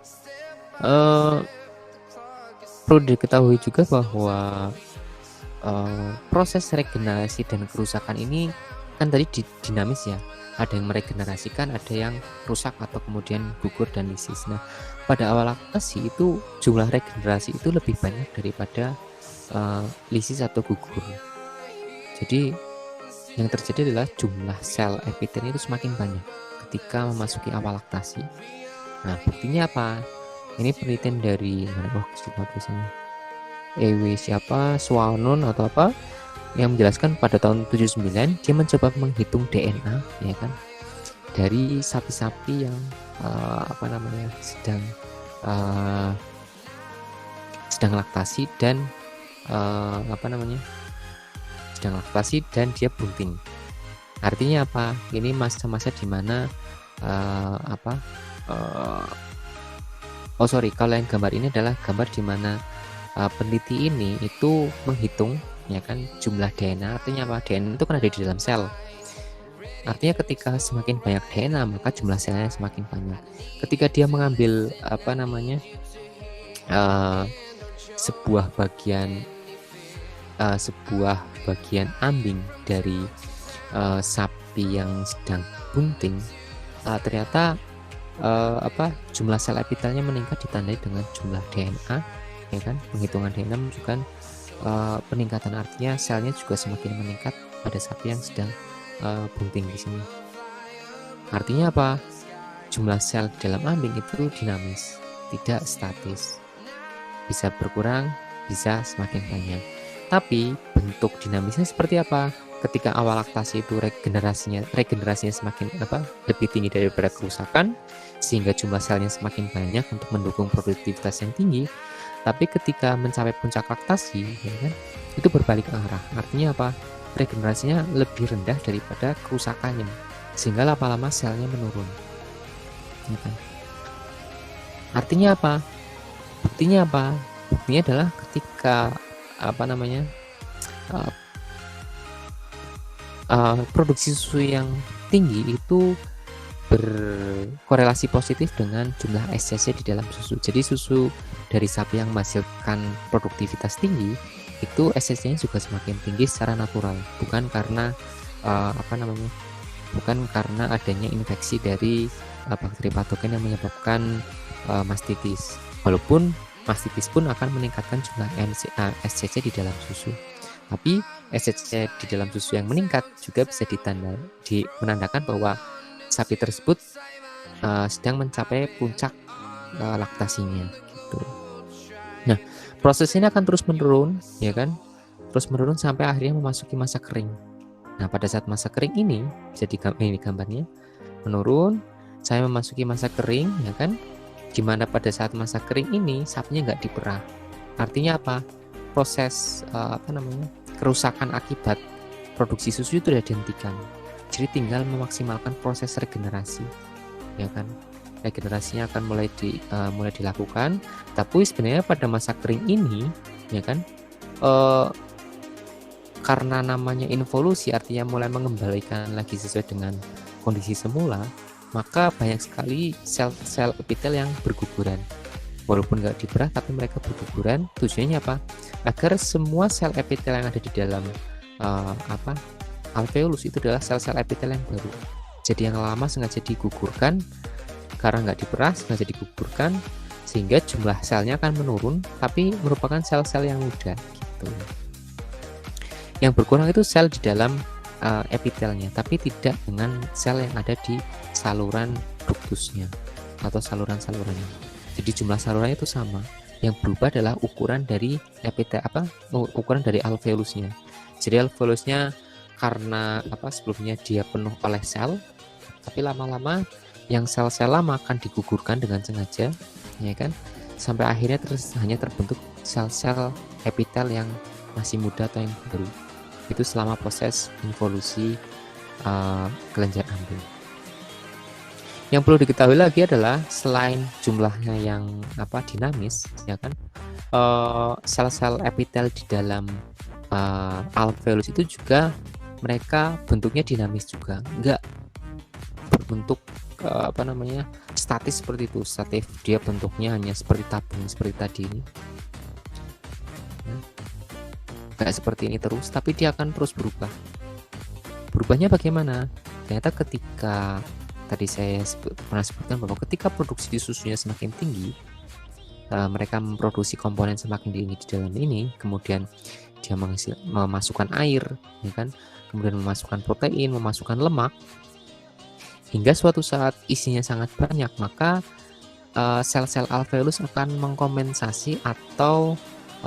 perlu diketahui juga bahwa proses regenerasi dan kerusakan ini kan tadi dinamis ya. Ada yang meregenerasikan, ada yang rusak atau kemudian gugur dan lisis. Nah, pada awal laktasi itu jumlah regenerasi itu lebih banyak daripada lisis atau gugur. Jadi yang terjadi adalah jumlah sel epitel itu semakin banyak ketika memasuki awal laktasi. Nah, buktinya apa? Ini penelitian dari Swanon atau apa yang menjelaskan pada tahun 79 dia mencoba menghitung DNA, ya kan, dari sapi-sapi yang sedang laktasi dan dia bunting. Artinya apa? Ini masa-masa di mana kalau yang gambar ini adalah gambar di mana peneliti ini itu menghitung, ya kan, jumlah DNA. Artinya apa? DNA itu kan ada di dalam sel. Artinya ketika semakin banyak DNA maka jumlah selnya semakin banyak. Ketika dia mengambil sebuah bagian ambing dari sapi yang sedang bunting, ternyata jumlah sel epitelnya meningkat ditandai dengan jumlah DNA, ya kan. Penghitungan DNA menunjukkan peningkatan, artinya selnya juga semakin meningkat pada sapi yang sedang bunting di sini. Artinya apa? Jumlah sel di dalam ambing itu dinamis, tidak statis. Bisa berkurang, bisa semakin banyak. Tapi bentuk dinamisnya seperti apa? Ketika awal laktasi itu regenerasinya semakin lebih tinggi daripada kerusakan, sehingga jumlah selnya semakin banyak untuk mendukung produktivitas yang tinggi. Tapi ketika mencapai puncak laktasi, ya kan, itu berbalik arah. Artinya apa? Regenerasinya lebih rendah daripada kerusakannya, sehingga lama-lama selnya menurun, ya kan? Artinya apa? Buktinya apa? Buktinya adalah ketika produksi susu yang tinggi itu berkorelasi positif dengan jumlah SCC di dalam susu. Jadi susu dari sapi yang menghasilkan produktivitas tinggi itu SCC-nya juga semakin tinggi secara natural, bukan karena adanya infeksi dari bakteri patogen yang menyebabkan mastitis. Walaupun mastitis pun akan meningkatkan jumlah SCC di dalam susu. Tapi SCC di dalam susu yang meningkat juga bisa menandakan bahwa sapi tersebut sedang mencapai puncak laktasinya, gitu. Nah, proses ini akan terus menurun, ya kan? Terus menurun sampai akhirnya memasuki masa kering. Nah, pada saat masa kering ini, bisa ini gambarnya, menurun, saya memasuki masa kering, ya kan? Di mana pada saat masa kering ini sapinya nggak diperah. Artinya apa? Proses kerusakan akibat produksi susu itu sudah dihentikan. Jadi tinggal memaksimalkan proses regenerasi, ya kan? Regenerasinya akan mulai dilakukan. Tapi sebenarnya pada masa kering ini, ya kan, karena namanya involusi, artinya mulai mengembalikan lagi sesuai dengan kondisi semula, maka banyak sekali sel-sel epitel yang berguguran. Walaupun nggak diperah, tapi mereka berguguran. Tujuannya apa? Agar semua sel epitel yang ada di dalam alveolus itu adalah sel-sel epitel yang baru. Jadi yang lama sengaja digugurkan, karena nggak diperah sengaja digugurkan, sehingga jumlah selnya akan menurun, tapi merupakan sel-sel yang muda gitu. Yang berkurang itu sel di dalam epitelnya, tapi tidak dengan sel yang ada di saluran ductusnya atau saluran-salurannya. Jadi jumlah salurannya itu sama. Yang berubah adalah ukuran dari ukuran dari alveolusnya. Jadi alveolusnya karena sebelumnya dia penuh oleh sel, tapi lama-lama yang sel-sel lama akan digugurkan dengan sengaja, ya kan, sampai akhirnya hanya terbentuk sel-sel epitel yang masih muda atau yang baru. Itu selama proses involusi kelenjar ambing. Yang perlu diketahui lagi adalah selain jumlahnya yang dinamis, ya kan, sel-sel epitel di dalam alveolus itu juga mereka bentuknya dinamis juga, enggak berbentuk statis seperti itu. Statis, dia bentuknya hanya seperti tabung seperti tadi ini, nggak seperti ini terus, tapi dia akan terus berubah. Berubahnya bagaimana? Ternyata ketika tadi saya pernah sebutkan bahwa ketika produksi susunya semakin tinggi, mereka memproduksi komponen semakin tinggi di dalam ini, kemudian dia memasukkan air, ya kan, kemudian memasukkan protein, memasukkan lemak, hingga suatu saat isinya sangat banyak, maka sel-sel alveolus akan mengkompensasi atau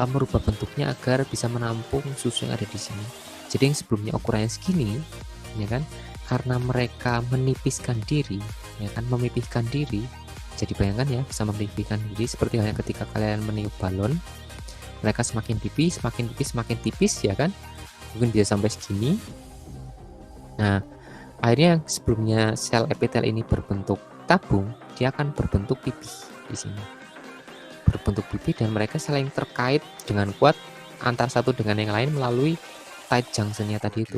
merubah bentuknya agar bisa menampung susu yang ada di sini. Jadi yang sebelumnya ukurannya segini, ya kan, karena mereka menipiskan diri, ya kan, memipihkan diri. Jadi bayangkan ya, bisa memipihkan diri seperti halnya ketika kalian meniup balon, mereka semakin tipis, semakin tipis, ya kan, mungkin bisa sampai segini. Nah, akhirnya sebelumnya sel epitel ini berbentuk tabung, dia akan berbentuk pipih di sini. Berbentuk pipih, dan mereka saling terkait dengan kuat antar satu dengan yang lain melalui tight junction-nya tadi itu.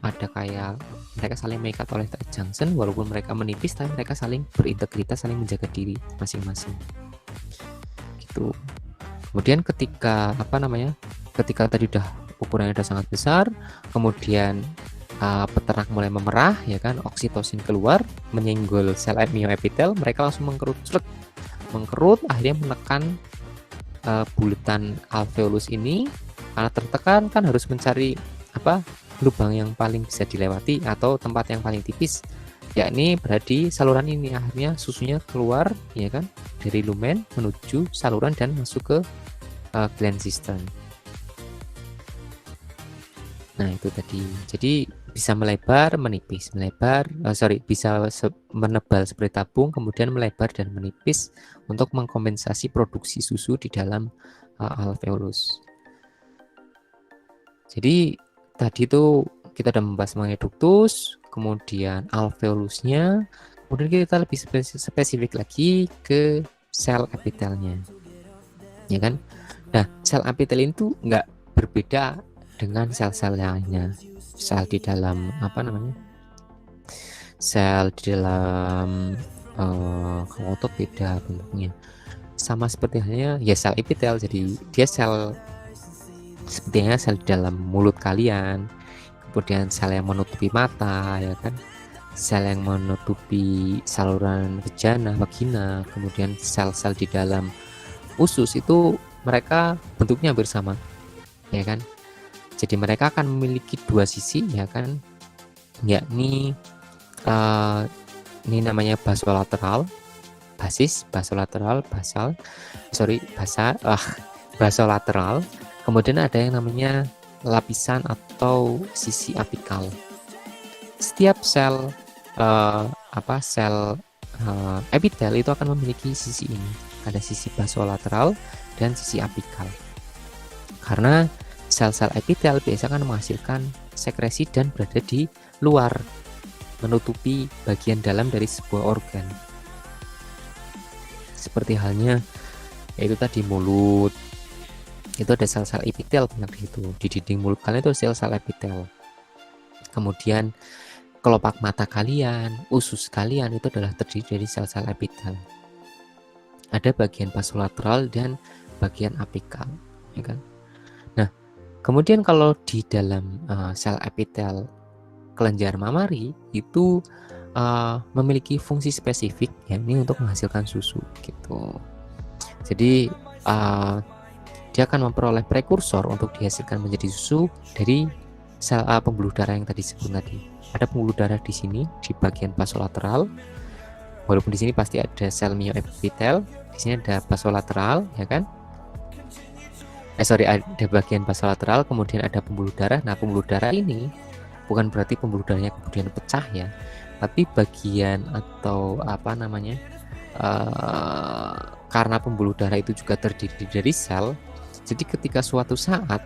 Ada kayak mereka saling mengikat oleh tight junction, walaupun mereka menipis, tapi mereka saling berintegritas, saling menjaga diri masing-masing. Gitu. Kemudian ketika ketika tadi ukurannya udah sangat besar, kemudian peternak mulai memerah, ya kan, oksitosin keluar menyenggol sel myoepitel, mereka langsung mengkerut, akhirnya menekan bulatan alveolus ini. Karena tertekan kan harus mencari lubang yang paling bisa dilewati atau tempat yang paling tipis, yakni berarti saluran ini. Akhirnya susunya keluar, ya kan, dari lumen menuju saluran dan masuk ke gland cistern. Nah, itu tadi. Jadi bisa melebar, menipis, bisa menebal seperti tabung, kemudian melebar dan menipis untuk mengkompensasi produksi susu di dalam alveolus. Jadi tadi itu kita udah membahas mengenai ductus, kemudian alveolusnya, kemudian kita lebih spesifik lagi ke sel epitelnya, ya kan. Nah, sel epitel itu nggak berbeda dengan sel-sel lainnya. Sel di dalam sel di dalam otot beda bentuknya, sama seperti halnya ya sel epitel. Jadi dia sel sepertinya sel di dalam mulut kalian, kemudian sel yang menutupi mata, ya kan, sel yang menutupi saluran vagina, kemudian sel-sel di dalam usus itu mereka bentuknya bersama, ya kan. Jadi mereka akan memiliki dua sisi, ya kan, yakni ini namanya basolateral basis, basolateral, basolateral. Kemudian ada yang namanya lapisan atau sisi apikal. Setiap sel epitel itu akan memiliki sisi ini. Ada sisi basolateral dan sisi apikal. Karena sel-sel epitel biasanya akan menghasilkan sekresi dan berada di luar, menutupi bagian dalam dari sebuah organ. Seperti halnya yaitu tadi mulut, itu ada sel-sel epitel banyak di situ. Di dinding mulut kalian itu sel-sel epitel. Kemudian kelopak mata kalian, usus kalian itu adalah terdiri dari sel-sel epitel. Ada bagian basolateral dan bagian apikal, ya kan? Nah, kemudian kalau di dalam sel epitel kelenjar mamari itu memiliki fungsi spesifik, ya, ini untuk menghasilkan susu gitu. Jadi dia akan memperoleh prekursor untuk dihasilkan menjadi susu dari sel pembuluh darah yang tadi disebut tadi. Ada pembuluh darah di sini di bagian basolateral. Walaupun di sini pasti ada sel mioepitel, di sini ada basolateral, ya kan? Ada bagian basolateral, kemudian ada pembuluh darah. Nah, pembuluh darah ini bukan berarti pembuluh darahnya kemudian pecah ya, tapi bagian atau karena pembuluh darah itu juga terdiri dari sel. Jadi ketika suatu saat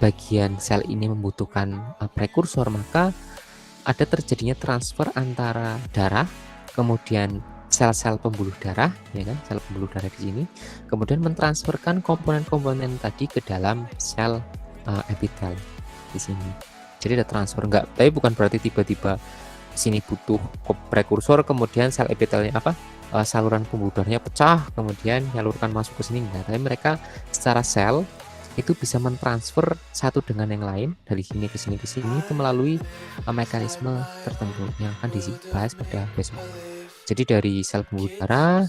bagian sel ini membutuhkan prekursor, maka ada terjadinya transfer antara darah, kemudian sel-sel pembuluh darah, ya kan, sel pembuluh darah di sini, kemudian mentransferkan komponen-komponen tadi ke dalam sel epitel di sini. Jadi ada transfer tapi bukan berarti tiba-tiba sini butuh prekursor, kemudian sel epitelnya saluran pembuluh darahnya pecah, kemudian nyalurkan masuk ke sini enggak. Tapi mereka secara sel itu bisa mentransfer satu dengan yang lain dari sini ke sini itu melalui mekanisme tertentu yang akan dibahas pada besok. Jadi dari sel pembuluh darah,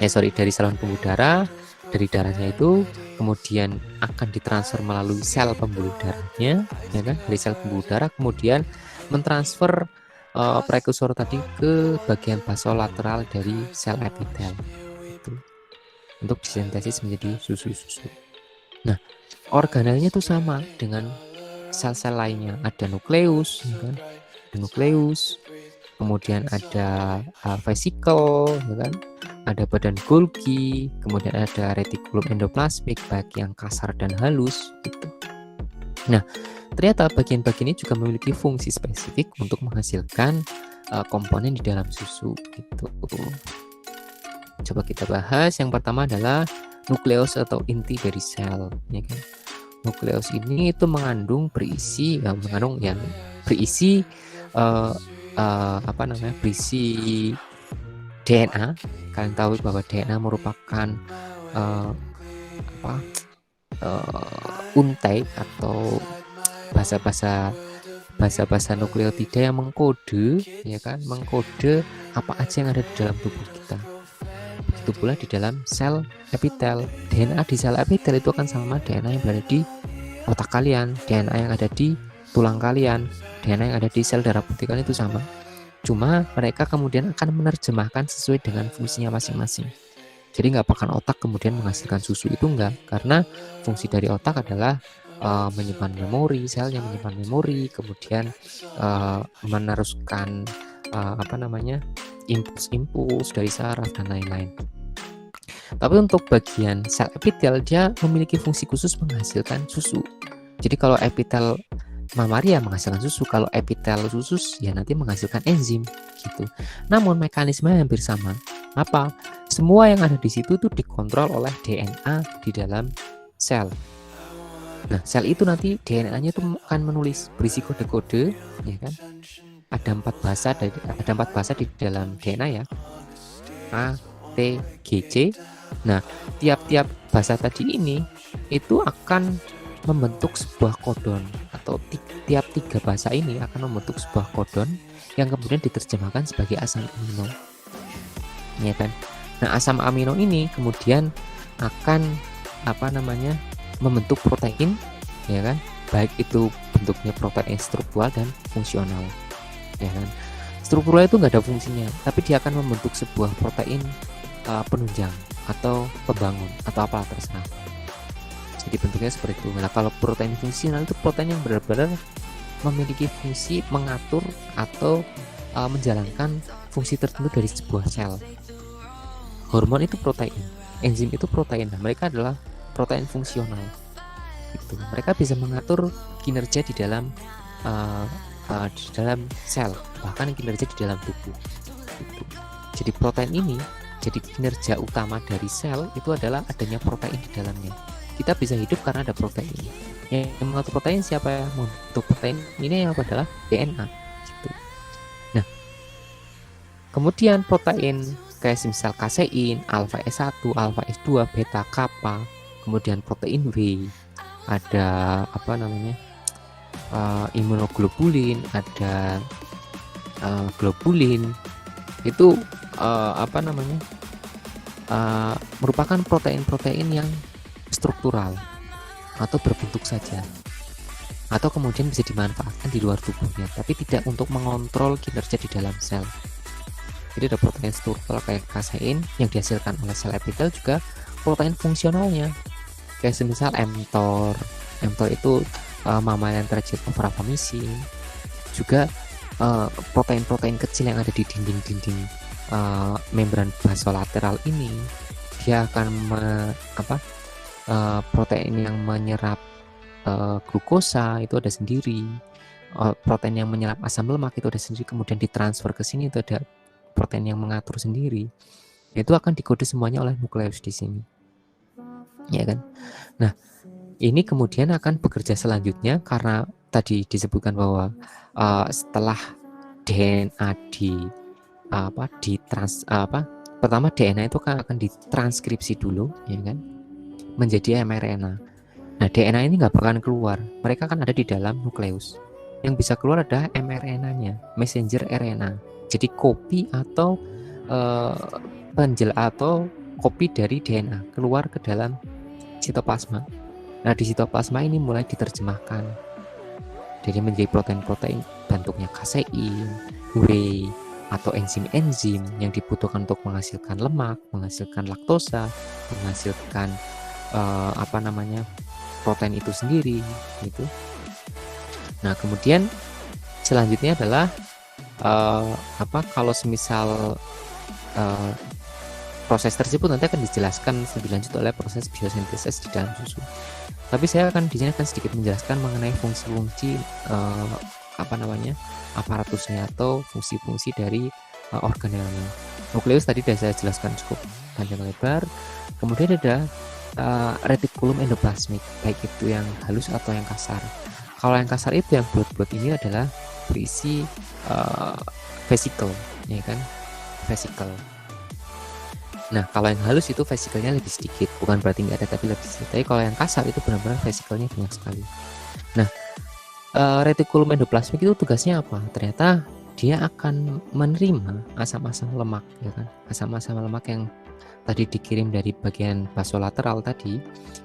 dari saluran pembuluh darah, dari darahnya itu kemudian akan ditransfer melalui sel pembuluh darahnya, ya kan? Dari sel pembuluh darah kemudian mentransfer prekursor tadi ke bagian basolateral dari sel epitel itu untuk disintesis menjadi susu. Nah, organelnya itu sama dengan sel-sel lainnya. Ada nukleus, ya kan? Ada nukleus, kemudian ada vesikel, ya kan? Ada badan Golgi, kemudian ada retikulum endoplasmik baik yang kasar dan halus gitu. Nah, ternyata bagian-bagian ini juga memiliki fungsi spesifik untuk menghasilkan komponen di dalam susu gitu. Coba kita bahas. Yang pertama adalah nukleus atau inti dari sel, ya kan? Nukleus ini itu berisi DNA. Kalian tahu bahwa DNA merupakan untai atau bahasa nukleotida yang mengkode, ya kan, mengkode apa aja yang ada di dalam tubuh kita. Begitu pula di dalam sel epitel. DNA di sel epitel itu akan sama DNA yang berada di otak kalian, DNA yang ada di tulang kalian, DNA yang ada di sel darah putih kalian itu sama. Cuma mereka kemudian akan menerjemahkan sesuai dengan fungsinya masing-masing. Jadi nggak pakai otak kemudian menghasilkan susu, itu enggak, karena fungsi dari otak adalah menyimpan memori, selnya menyimpan memori, kemudian meneruskan impuls dari saraf dan lain-lain. Tapi untuk bagian sel epitel dia memiliki fungsi khusus menghasilkan susu. Jadi kalau epitel mamaria menghasilkan susu, kalau epitel usus ya nanti menghasilkan enzim gitu. Namun mekanisme hampir sama. Apa? Semua yang ada di situ tuh dikontrol oleh DNA di dalam sel. Nah, sel itu nanti DNA-nya tuh akan menulis berisi kode-kode, ya kan? Ada 4 bahasa di dalam DNA ya. A, T, G, C. Nah, tiap-tiap bahasa tadi ini itu akan membentuk sebuah kodon, atau tiap 3 bahasa ini akan membentuk sebuah kodon yang kemudian diterjemahkan sebagai asam amino, ya kan? Nah, asam amino ini kemudian akan membentuk protein, ya kan? Baik itu bentuknya protein struktural dan fungsional, ya kan? struktural itu nggak ada fungsinya, tapi dia akan membentuk sebuah protein penunjang atau pembangun atau apalah terserah. Jadi bentuknya seperti itu. Nah, kalau protein fungsional itu protein yang benar-benar memiliki fungsi mengatur atau menjalankan fungsi tertentu dari sebuah sel. Hormon itu protein, enzim itu protein. Nah, mereka adalah protein fungsional. Gitu. Mereka bisa mengatur kinerja di dalam sel, bahkan kinerja di dalam tubuh. Gitu. Jadi protein ini, jadi kinerja utama dari sel itu adalah adanya protein di dalamnya. Kita bisa hidup karena ada protein. Yang mengatur protein siapa yang membentuk protein ini yang adalah DNA. Gitu. Nah, kemudian protein kayak misal kasein, alfa S1, alfa S2, beta kappa, kemudian protein W, ada apa namanya imunoglobulin, ada globulin, itu apa namanya merupakan protein-protein yang struktural atau berbentuk saja, atau kemudian bisa dimanfaatkan di luar tubuhnya, tapi tidak untuk mengontrol kinerja di dalam sel. Jadi ada protein struktural kayak kasein yang dihasilkan oleh sel epitel, juga protein fungsionalnya kayak semisal mTOR. mTOR itu mammalian target ovarapamisin. Juga protein-protein kecil yang ada di dinding-dinding membran basolateral ini, dia akan protein yang menyerap glukosa itu ada sendiri, protein yang menyerap asam lemak itu ada sendiri, kemudian ditransfer ke sini itu ada protein yang mengatur sendiri. Itu akan dikode semuanya oleh nukleus di sini, ya kan? Nah, ini kemudian akan bekerja selanjutnya karena tadi disebutkan bahwa setelah DNA pertama DNA itu akan ditranskripsi dulu, ya kan, menjadi mRNA. Nah, DNA ini nggak bakalan keluar, mereka kan ada di dalam nukleus. Yang bisa keluar adalah mRNA-nya, messenger RNA. Jadi kopi atau kopi dari DNA keluar ke dalam sitoplasma. Nah, di sitoplasma ini mulai diterjemahkan jadi menjadi protein-protein bentuknya kasein, whey, atau enzim-enzim yang dibutuhkan untuk menghasilkan lemak, menghasilkan laktosa, menghasilkan protein itu sendiri gitu. Nah, kemudian selanjutnya adalah kalau semisal proses tersebut nanti akan dijelaskan lebih lanjut oleh proses biosintesis di dalam susu. Tapi saya akan di sini sedikit menjelaskan mengenai fungsi-fungsi aparatusnya atau fungsi-fungsi dari organelnya. Nukleus tadi sudah saya jelaskan cukup panjang lebar. Kemudian ada retikulum endoplasmik, baik itu yang halus atau yang kasar. Kalau yang kasar itu yang bulat-bulat ini adalah berisi vesikel, ya kan, vesikel. Nah, kalau yang halus itu vesikelnya lebih sedikit, bukan berarti nggak ada, tapi lebih sedikit. Tapi kalau yang kasar itu benar-benar vesikelnya banyak sekali. Nah, retikulum endoplasmik itu tugasnya apa? Ternyata dia akan menerima asam-asam lemak, ya kan, asam-asam lemak yang tadi dikirim dari bagian basolateral tadi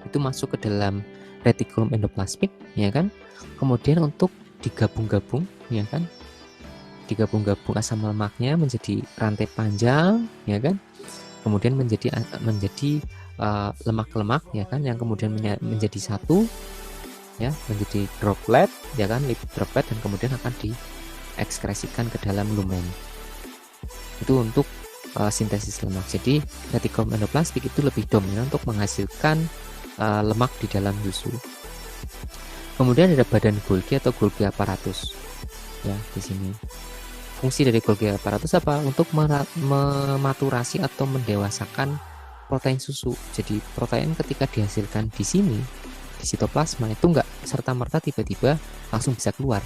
itu masuk ke dalam retikulum endoplasmik, ya kan. Kemudian untuk digabung-gabung, ya kan, digabung-gabung asam lemaknya menjadi rantai panjang, ya kan. Kemudian menjadi lemak-lemak, ya kan, yang kemudian menjadi satu, ya, menjadi droplet, ya kan, lipid droplet, dan kemudian akan diekskresikan ke dalam lumen. Itu untuk sintesis lemak. Jadi retikulum endoplasmik itu lebih dominan untuk menghasilkan lemak di dalam susu. Kemudian ada badan Golgi atau Golgi apparatus, ya, di sini. Fungsi dari Golgi apparatus apa? Untuk mematurasi atau mendewasakan protein susu. Jadi protein ketika dihasilkan di sini, di sitoplasma, itu enggak serta-merta tiba-tiba langsung bisa keluar,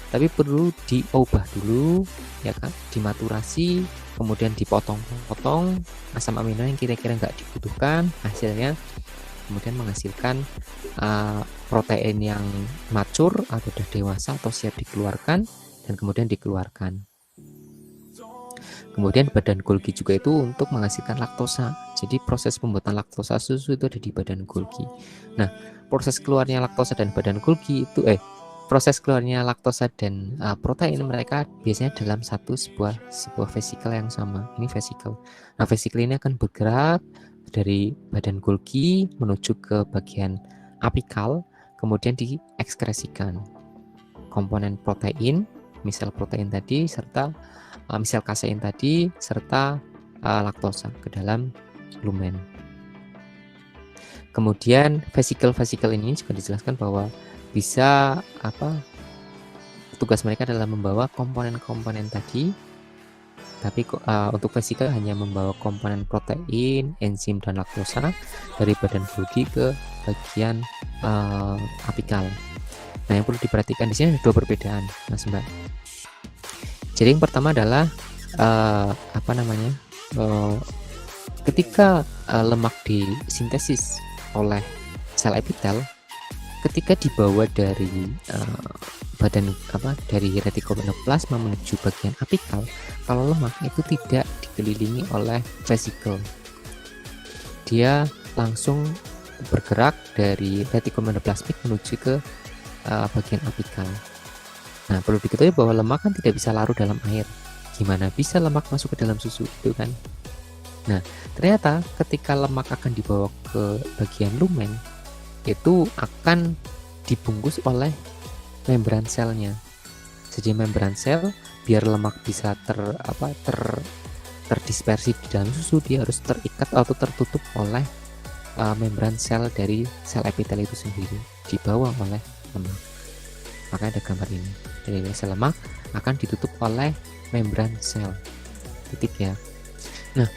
tapi perlu diubah dulu, ya kan, dimaturasi, kemudian dipotong-potong asam amino yang kira-kira nggak dibutuhkan, hasilnya kemudian menghasilkan protein yang mature atau sudah dewasa atau siap dikeluarkan, dan kemudian dikeluarkan. Kemudian badan Golgi juga itu untuk menghasilkan laktosa. Jadi proses pembuatan laktosa susu itu ada di badan Golgi. Nah, proses keluarnya laktosa dan badan Golgi itu proses keluarnya laktosa dan protein mereka biasanya dalam sebuah vesikel yang sama. Ini vesikel. Nah, vesikel ini akan bergerak dari badan Golgi menuju ke bagian apikal, kemudian diekskresikan. Komponen protein, misal protein tadi serta misal kasein tadi serta laktosa ke dalam lumen. Kemudian vesikel-vesikel ini juga dijelaskan bahwa bisa tugas mereka adalah membawa komponen-komponen tadi, tapi untuk vesikel hanya membawa komponen protein, enzim dan laktosa dari badan Golgi ke bagian apikal. Nah, yang perlu diperhatikan di sini ada dua perbedaan, Mas Mbak. Jadi yang pertama adalah ketika lemak disintesis oleh sel epitel, ketika dibawa dari dari retikuloendoplasma menuju bagian apikal, kalau lemak itu tidak dikelilingi oleh vesikel, dia langsung bergerak dari retikuloendoplasmik menuju ke bagian apikal. Nah, perlu diketahui bahwa lemak kan tidak bisa larut dalam air. Gimana bisa lemak masuk ke dalam susu itu kan? Nah, ternyata ketika lemak akan dibawa ke bagian lumen, itu akan dibungkus oleh membran selnya. Jadi membran sel biar lemak bisa terdispersi di dalam susu, dia harus terikat atau tertutup oleh membran sel dari sel epitel itu sendiri, dibawa oleh lemak. Maka ada gambar ini. Jadi sel lemak akan ditutup oleh membran sel. Titik ya. Nah,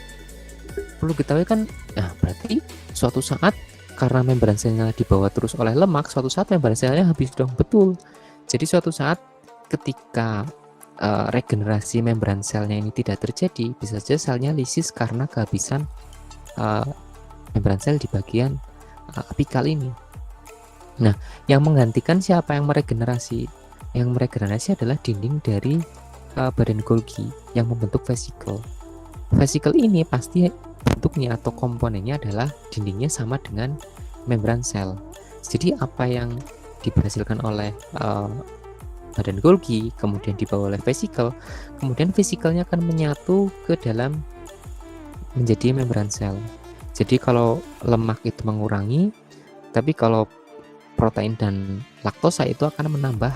perlu diketahui kan, berarti suatu saat karena membran selnya dibawa terus oleh lemak, suatu saat membran selnya habis dong. Betul. Jadi suatu saat ketika regenerasi membran selnya ini tidak terjadi, bisa saja selnya lisis karena kehabisan membran sel di bagian apikal ini. Nah, yang menggantikan siapa yang meregenerasi? Yang meregenerasi adalah dinding dari badan Golgi yang membentuk vesikel. Vesikel ini pasti bentuknya atau komponennya adalah dindingnya sama dengan membran sel. Jadi apa yang dihasilkan oleh badan Golgi kemudian dibawa oleh vesikel, kemudian vesikelnya akan menyatu ke dalam menjadi membran sel. Jadi kalau lemak itu mengurangi, tapi kalau protein dan laktosa itu akan menambah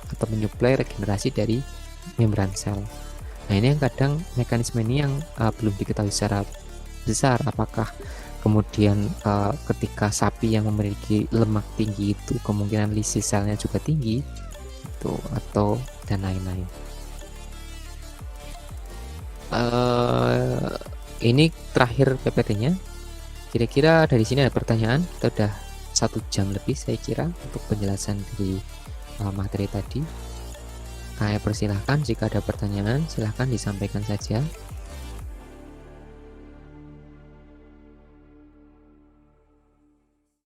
atau menyuplai regenerasi dari membran sel. Nah, ini yang kadang mekanisme ini yang belum diketahui secara besar, apakah kemudian ketika sapi yang memiliki lemak tinggi itu kemungkinan lisis selnya juga tinggi itu, atau dan lain-lain. Ini terakhir PPT-nya. Kira-kira dari sini ada pertanyaan? Kita udah 1 jam lebih saya kira untuk penjelasan dari materi tadi. Saya persilahkan jika ada pertanyaan silahkan disampaikan saja.